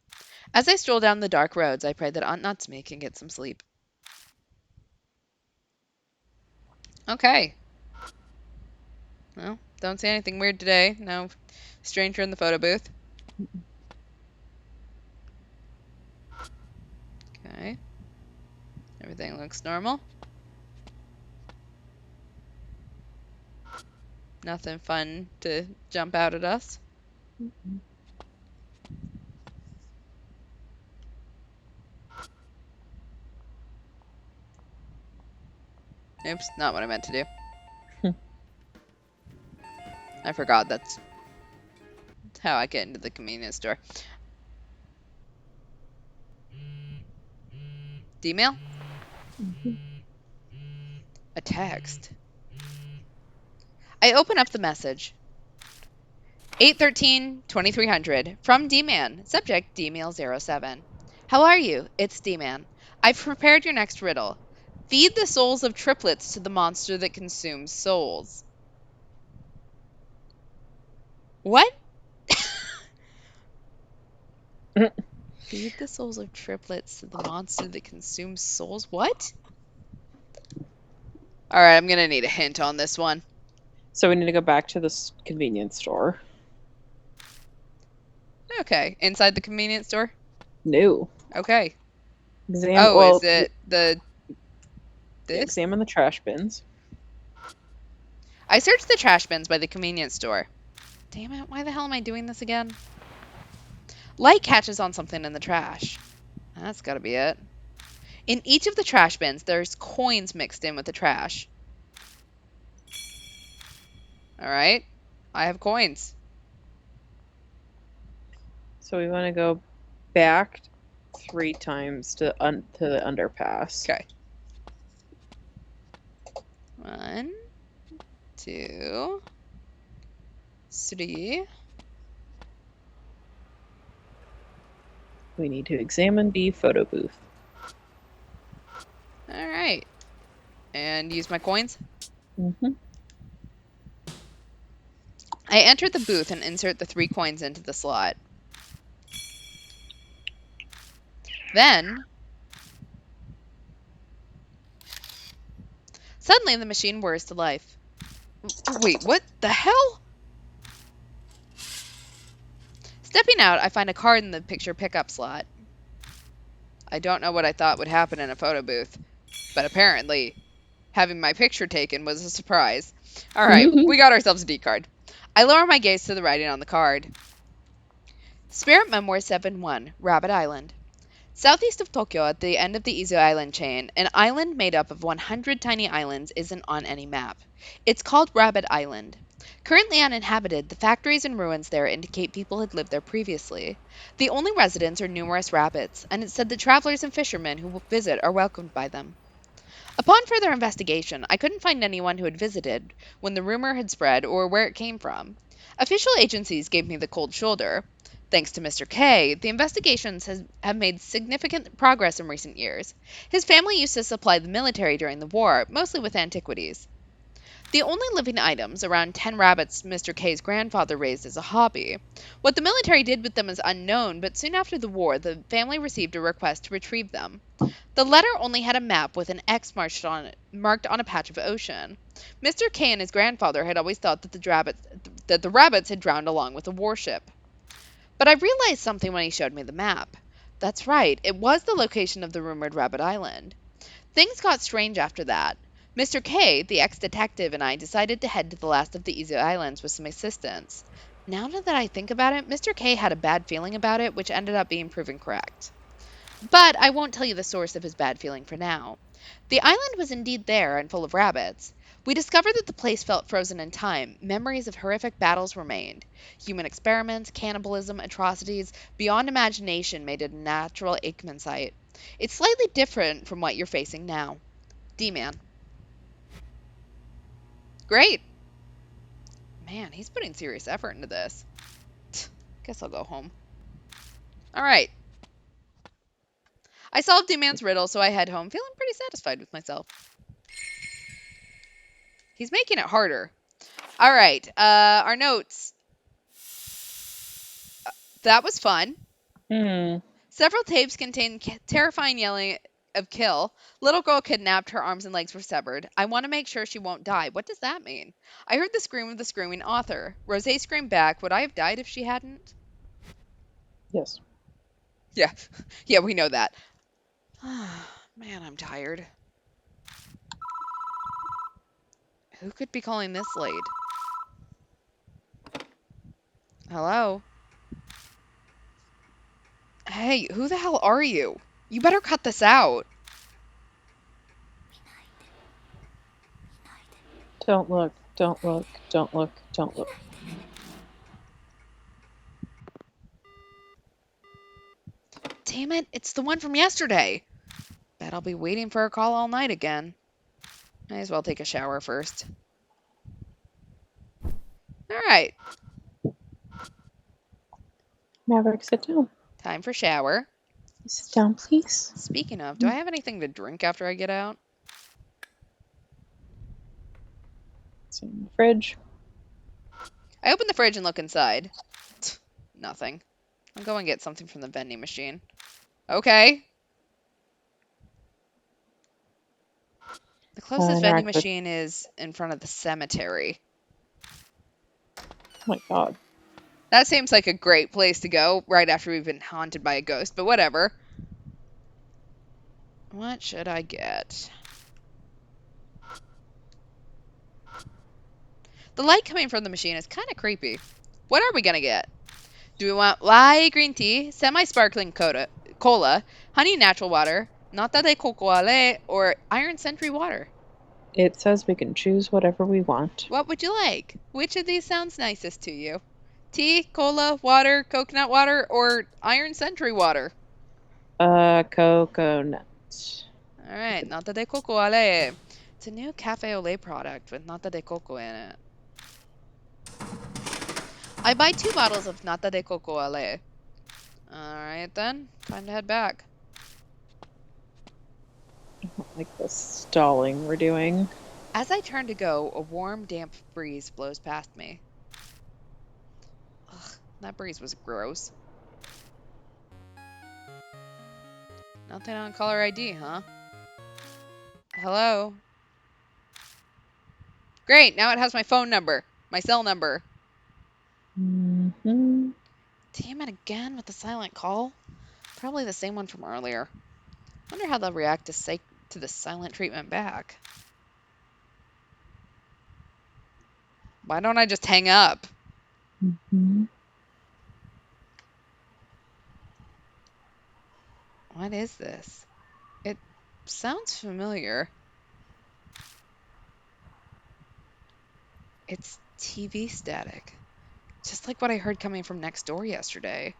[SPEAKER 1] As I stroll down the dark roads, I pray that Aunt Natsume can get some sleep. Okay. Well, don't see anything weird today. No stranger in the photo booth. Okay. Everything looks normal. Nothing fun to jump out at us. Oops, not what I meant to do. I forgot that's how I get into the convenience store. D-mail? A text. I open up the message. 8/13/2300 from D-Man. Subject D-mail07. How are you? It's D-Man. I've prepared your next riddle. Feed the souls of triplets to the monster that consumes souls. What? Feed the souls of triplets to the monster that consumes souls? What? Alright, I'm gonna need a hint on this one.
[SPEAKER 5] So we need to go back to this convenience store.
[SPEAKER 1] Okay, inside the convenience store?
[SPEAKER 5] No.
[SPEAKER 1] Okay.
[SPEAKER 5] Is
[SPEAKER 1] it the... this?
[SPEAKER 5] Examine the trash bins.
[SPEAKER 1] I searched the trash bins by the convenience store. Damn it, why the hell am I doing this again? Light catches on something in the trash. That's gotta be it. In each of the trash bins, there's coins mixed in with the trash. Alright, I have coins.
[SPEAKER 5] So we want to go back 3 times to the underpass.
[SPEAKER 1] Okay. 1, 2, 3.
[SPEAKER 5] We need to examine the photo booth.
[SPEAKER 1] All right. And use my coins.
[SPEAKER 5] Mm-hmm.
[SPEAKER 1] I enter the booth and insert the 3 coins into the slot. Then, suddenly the machine whirs to life. Wait, what the hell? Stepping out, I find a card in the picture pickup slot. I don't know what I thought would happen in a photo booth, but apparently, having my picture taken was a surprise. Alright, we got ourselves a D card. I lower my gaze to the writing on the card. Spirit Memoir 7-1, Rabbit Island. Southeast of Tokyo, at the end of the Izu Island chain, an island made up of 100 tiny islands isn't on any map. It's called Rabbit Island. Currently uninhabited, the factories and ruins there indicate people had lived there previously. The only residents are numerous rabbits, and it's said that travelers and fishermen who visit are welcomed by them. Upon further investigation, I couldn't find anyone who had visited when the rumor had spread or where it came from. Official agencies gave me the cold shoulder. Thanks to Mr. K, the investigations have made significant progress in recent years. His family used to supply the military during the war, mostly with antiquities. The only living items, around 10 rabbits Mr. K's grandfather raised as a hobby. What the military did with them is unknown, but soon after the war, the family received a request to retrieve them. The letter only had a map with an X marked on a patch of ocean. Mr. K and his grandfather had always thought that the rabbits had drowned along with a warship. But I realized something when he showed me the map. That's right, it was the location of the rumored Rabbit Island. Things got strange after that. Mr. K, the ex-detective, and I decided to head to the last of the Izu Islands with some assistance. Now that I think about it, Mr. K had a bad feeling about it, which ended up being proven correct. But I won't tell you the source of his bad feeling for now. The island was indeed there and full of rabbits. We discovered that the place felt frozen in time. Memories of horrific battles remained. Human experiments, cannibalism, atrocities beyond imagination made it a natural Aikman site. It's slightly different from what you're facing now. D-Man. Great. Man, he's putting serious effort into this. Guess I'll go home. Alright. I solved D-Man's riddle, so I head home feeling pretty satisfied with myself. He's making it harder. Alright, our notes. That was fun. Several tapes contain terrifying yelling of kill. Little girl kidnapped, her arms and legs were severed. I want to make sure she won't die. What does that mean? I heard the scream of the screaming author. Rosé screamed back. Would I have died if she hadn't?
[SPEAKER 5] Yes.
[SPEAKER 1] Yeah. Yeah, we know that. Man, I'm tired. Who could be calling this late? Hello? Hey, who the hell are you? You better cut this out.
[SPEAKER 5] Don't look, don't look, don't look, don't look.
[SPEAKER 1] Damn it, it's the one from yesterday. Bet I'll be waiting for a call all night again. Might as well take a shower first. Alright,
[SPEAKER 5] Maverick, sit down.
[SPEAKER 1] time for shower.
[SPEAKER 5] Sit down, please.
[SPEAKER 1] Speaking of, do I have anything to drink after I get out?
[SPEAKER 5] It's in the fridge.
[SPEAKER 1] I open the fridge and look inside. Nothing. I'll go and get something from the vending machine. Okay. The closest vending
[SPEAKER 5] interact with-
[SPEAKER 1] machine is in front of the cemetery.
[SPEAKER 5] Oh my god.
[SPEAKER 1] That seems like a great place to go right after we've been haunted by a ghost, but whatever. What should I get? The light coming from the machine is kind of creepy. What are we going to get? Do we want Lai green tea, semi-sparkling cola, honey natural water, nata de coco ale, or iron sentry water?
[SPEAKER 5] It says we can choose whatever we want.
[SPEAKER 1] What would you like? Which of these sounds nicest to you? Tea, cola, water, coconut water, or iron sentry water?
[SPEAKER 5] Coconut.
[SPEAKER 1] Alright, nata de coco ale. It's a new cafe au lait product with nata de coco in it. I buy 2 bottles of nata de coco au lait. Alright then, time to head back.
[SPEAKER 5] I don't like the stalling we're doing.
[SPEAKER 1] As I turn to go, a warm, damp breeze blows past me. Ugh, that breeze was gross. Nothing on caller ID, huh? Hello? Great, now it has my phone number. My cell number.
[SPEAKER 5] Mm-hmm.
[SPEAKER 1] Damn it again with the silent call. Probably the same one from earlier. Wonder how they'll react to the silent treatment back. Why don't I just hang up?
[SPEAKER 5] Mm-hmm.
[SPEAKER 1] What is this? It sounds familiar. It's TV static. Just like what I heard coming from next door yesterday.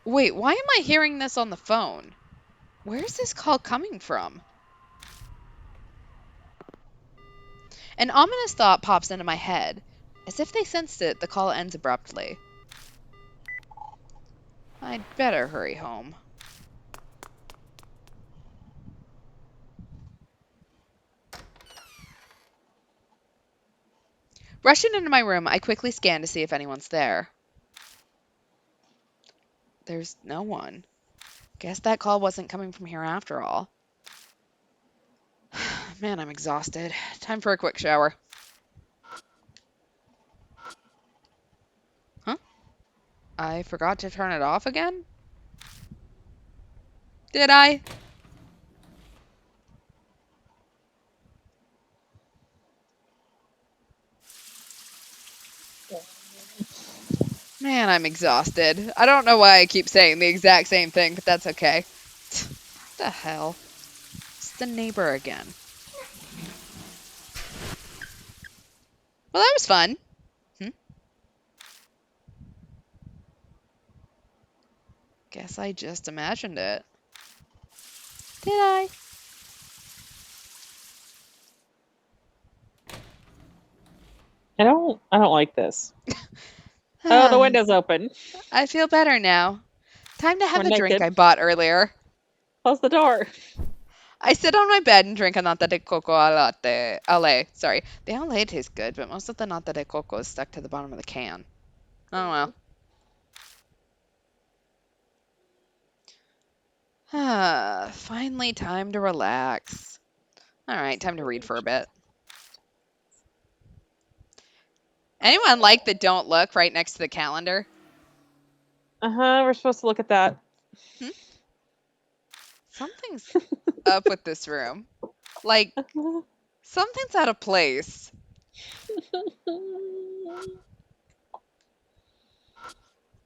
[SPEAKER 1] Wait, why am I hearing this on the phone? Where's this call coming from? An ominous thought pops into my head. As if they sensed it, the call ends abruptly. I'd better hurry home. Rushing into my room, I quickly scan to see if anyone's there. There's no one. Guess that call wasn't coming from here after all. Man, I'm exhausted. Time for a quick shower. Huh? I forgot to turn it off again? Did I? Man, I'm exhausted. I don't know why I keep saying the exact same thing, but that's okay. What the hell? It's the neighbor again. Well, that was fun. Guess I just imagined it. Did I?
[SPEAKER 5] I don't like this. Oh, the window's open.
[SPEAKER 1] I feel better now. Time to have
[SPEAKER 5] We're
[SPEAKER 1] the drink
[SPEAKER 5] naked.
[SPEAKER 1] I bought earlier.
[SPEAKER 5] Close the door.
[SPEAKER 1] I sit on my bed and drink a nata de coco latte. Sorry. The au lait tastes good, but most of the nata de coco is stuck to the bottom of the can. Oh well. Finally time to relax. Alright, time to read for a bit. Anyone like the don't look right next to the calendar?
[SPEAKER 5] Uh-huh, we're supposed to look at that.
[SPEAKER 1] Something's up with this room. Like, something's out of place.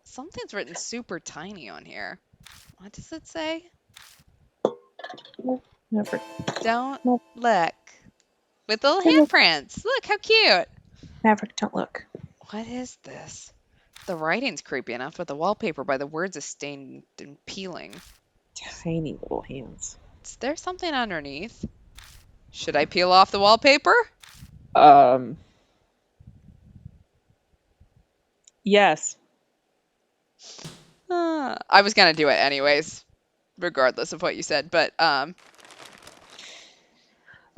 [SPEAKER 1] Something's written super tiny on here. What does it say?
[SPEAKER 5] Never.
[SPEAKER 1] Don't
[SPEAKER 5] Nope.
[SPEAKER 1] look. With little
[SPEAKER 5] Nope.
[SPEAKER 1] handprints. Look, how cute.
[SPEAKER 5] Maverick, don't look.
[SPEAKER 1] What is this? The writing's creepy enough, but the wallpaper by the words is stained and peeling.
[SPEAKER 5] Tiny little hands.
[SPEAKER 1] Is there something underneath? Should I peel off the wallpaper?
[SPEAKER 5] Yes.
[SPEAKER 1] I was gonna do it anyways, regardless of what you said, but,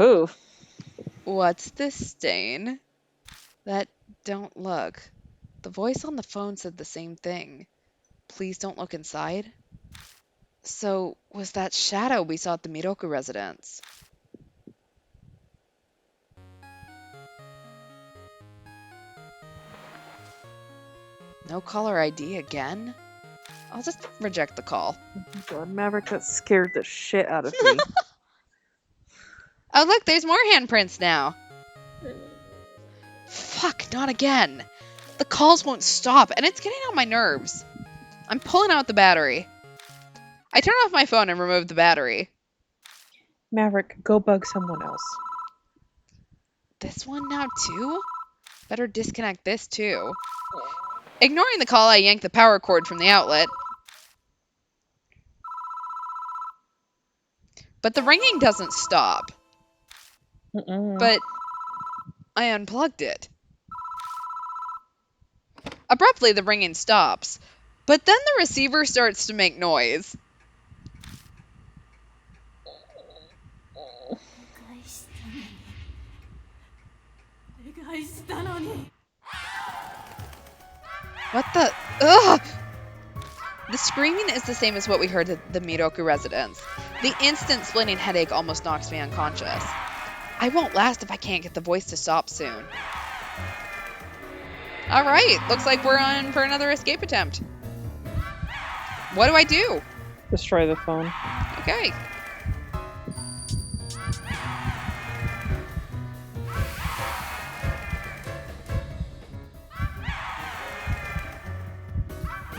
[SPEAKER 5] Ooh.
[SPEAKER 1] what's this stain? That don't look. The voice on the phone said the same thing. Please don't look inside. So, was that shadow we saw at the Miroku residence? No caller ID again? I'll just reject the call.
[SPEAKER 5] God, Maverick, that scared the shit out of me.
[SPEAKER 1] Oh, look, there's more handprints now. Fuck, not again. The calls won't stop, and it's getting on my nerves. I'm pulling out the battery. I turn off my phone and remove the battery.
[SPEAKER 5] Maverick, go bug someone else.
[SPEAKER 1] This one now, too? Better disconnect this, too. Ignoring the call, I yank the power cord from the outlet. But the ringing doesn't stop.
[SPEAKER 5] Mm-mm.
[SPEAKER 1] but I unplugged it. Abruptly, the ringing stops, but then the receiver starts to make noise.
[SPEAKER 4] 返したのに
[SPEAKER 1] What the? Ugh! The screaming is the same as what we heard at the Miroku residence. The instant splitting headache almost knocks me unconscious. I won't last if I can't get the voice to stop soon. Alright, looks like we're on for another escape attempt. What do I do?
[SPEAKER 5] Destroy the phone.
[SPEAKER 1] Okay.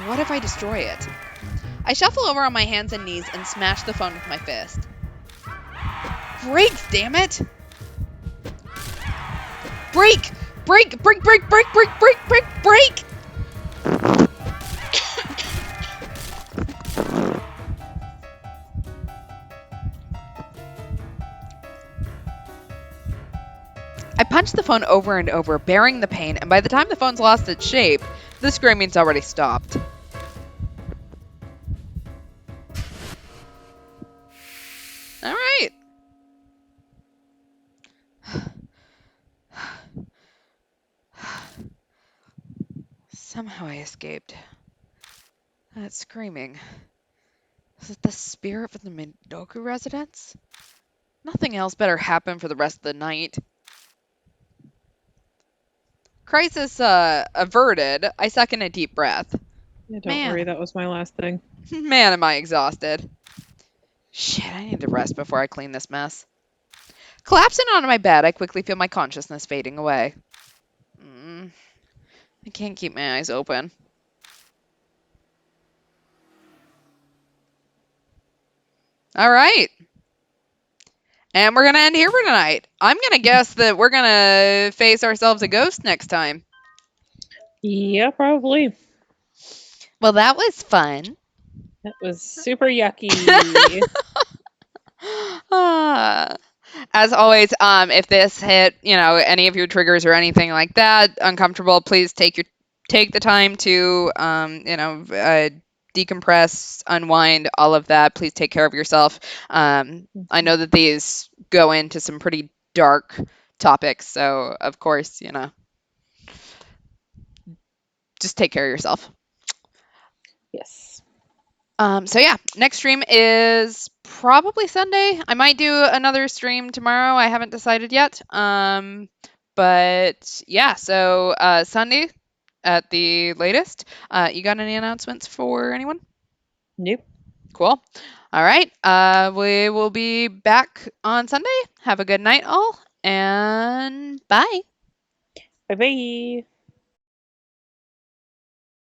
[SPEAKER 1] What if I destroy it? I shuffle over on my hands and knees and smash the phone with my fist. Break, damn it! Break! Break! Break! Break! Break! Break! Break! Break! Break! I punch the phone over and over, bearing the pain, and by the time the phone's lost its shape, the screaming's already stopped. All right. Somehow I escaped. That screaming. Was it the spirit from the Midoku residence? Nothing else better happen for the rest of the night. Crisis averted. I suck in a deep breath.
[SPEAKER 5] Yeah, don't
[SPEAKER 1] Man.
[SPEAKER 5] worry, that was my last thing.
[SPEAKER 1] Man, am I exhausted. Shit, I need to rest before I clean this mess. Collapsing onto my bed, I quickly feel my consciousness fading away. I can't keep my eyes open. All right. And we're going to end here for tonight. I'm going to guess that we're going to face ourselves a ghost next time.
[SPEAKER 5] Yeah, probably.
[SPEAKER 1] Well, that was fun.
[SPEAKER 5] That was super yucky.
[SPEAKER 1] As always, if this hit, any of your triggers or anything like that, uncomfortable, please take the time to, decompress, unwind, all of that. Please take care of yourself. I know that these go into some pretty dark topics, so of course, just take care of yourself.
[SPEAKER 5] Yes.
[SPEAKER 1] So yeah, next stream is probably Sunday. I might do another stream tomorrow. I haven't decided yet. But yeah, so Sunday at the latest. You got any announcements for anyone?
[SPEAKER 5] Nope.
[SPEAKER 1] Cool. All right. We will be back on Sunday. Have a good night, all, and bye.
[SPEAKER 5] Bye-bye.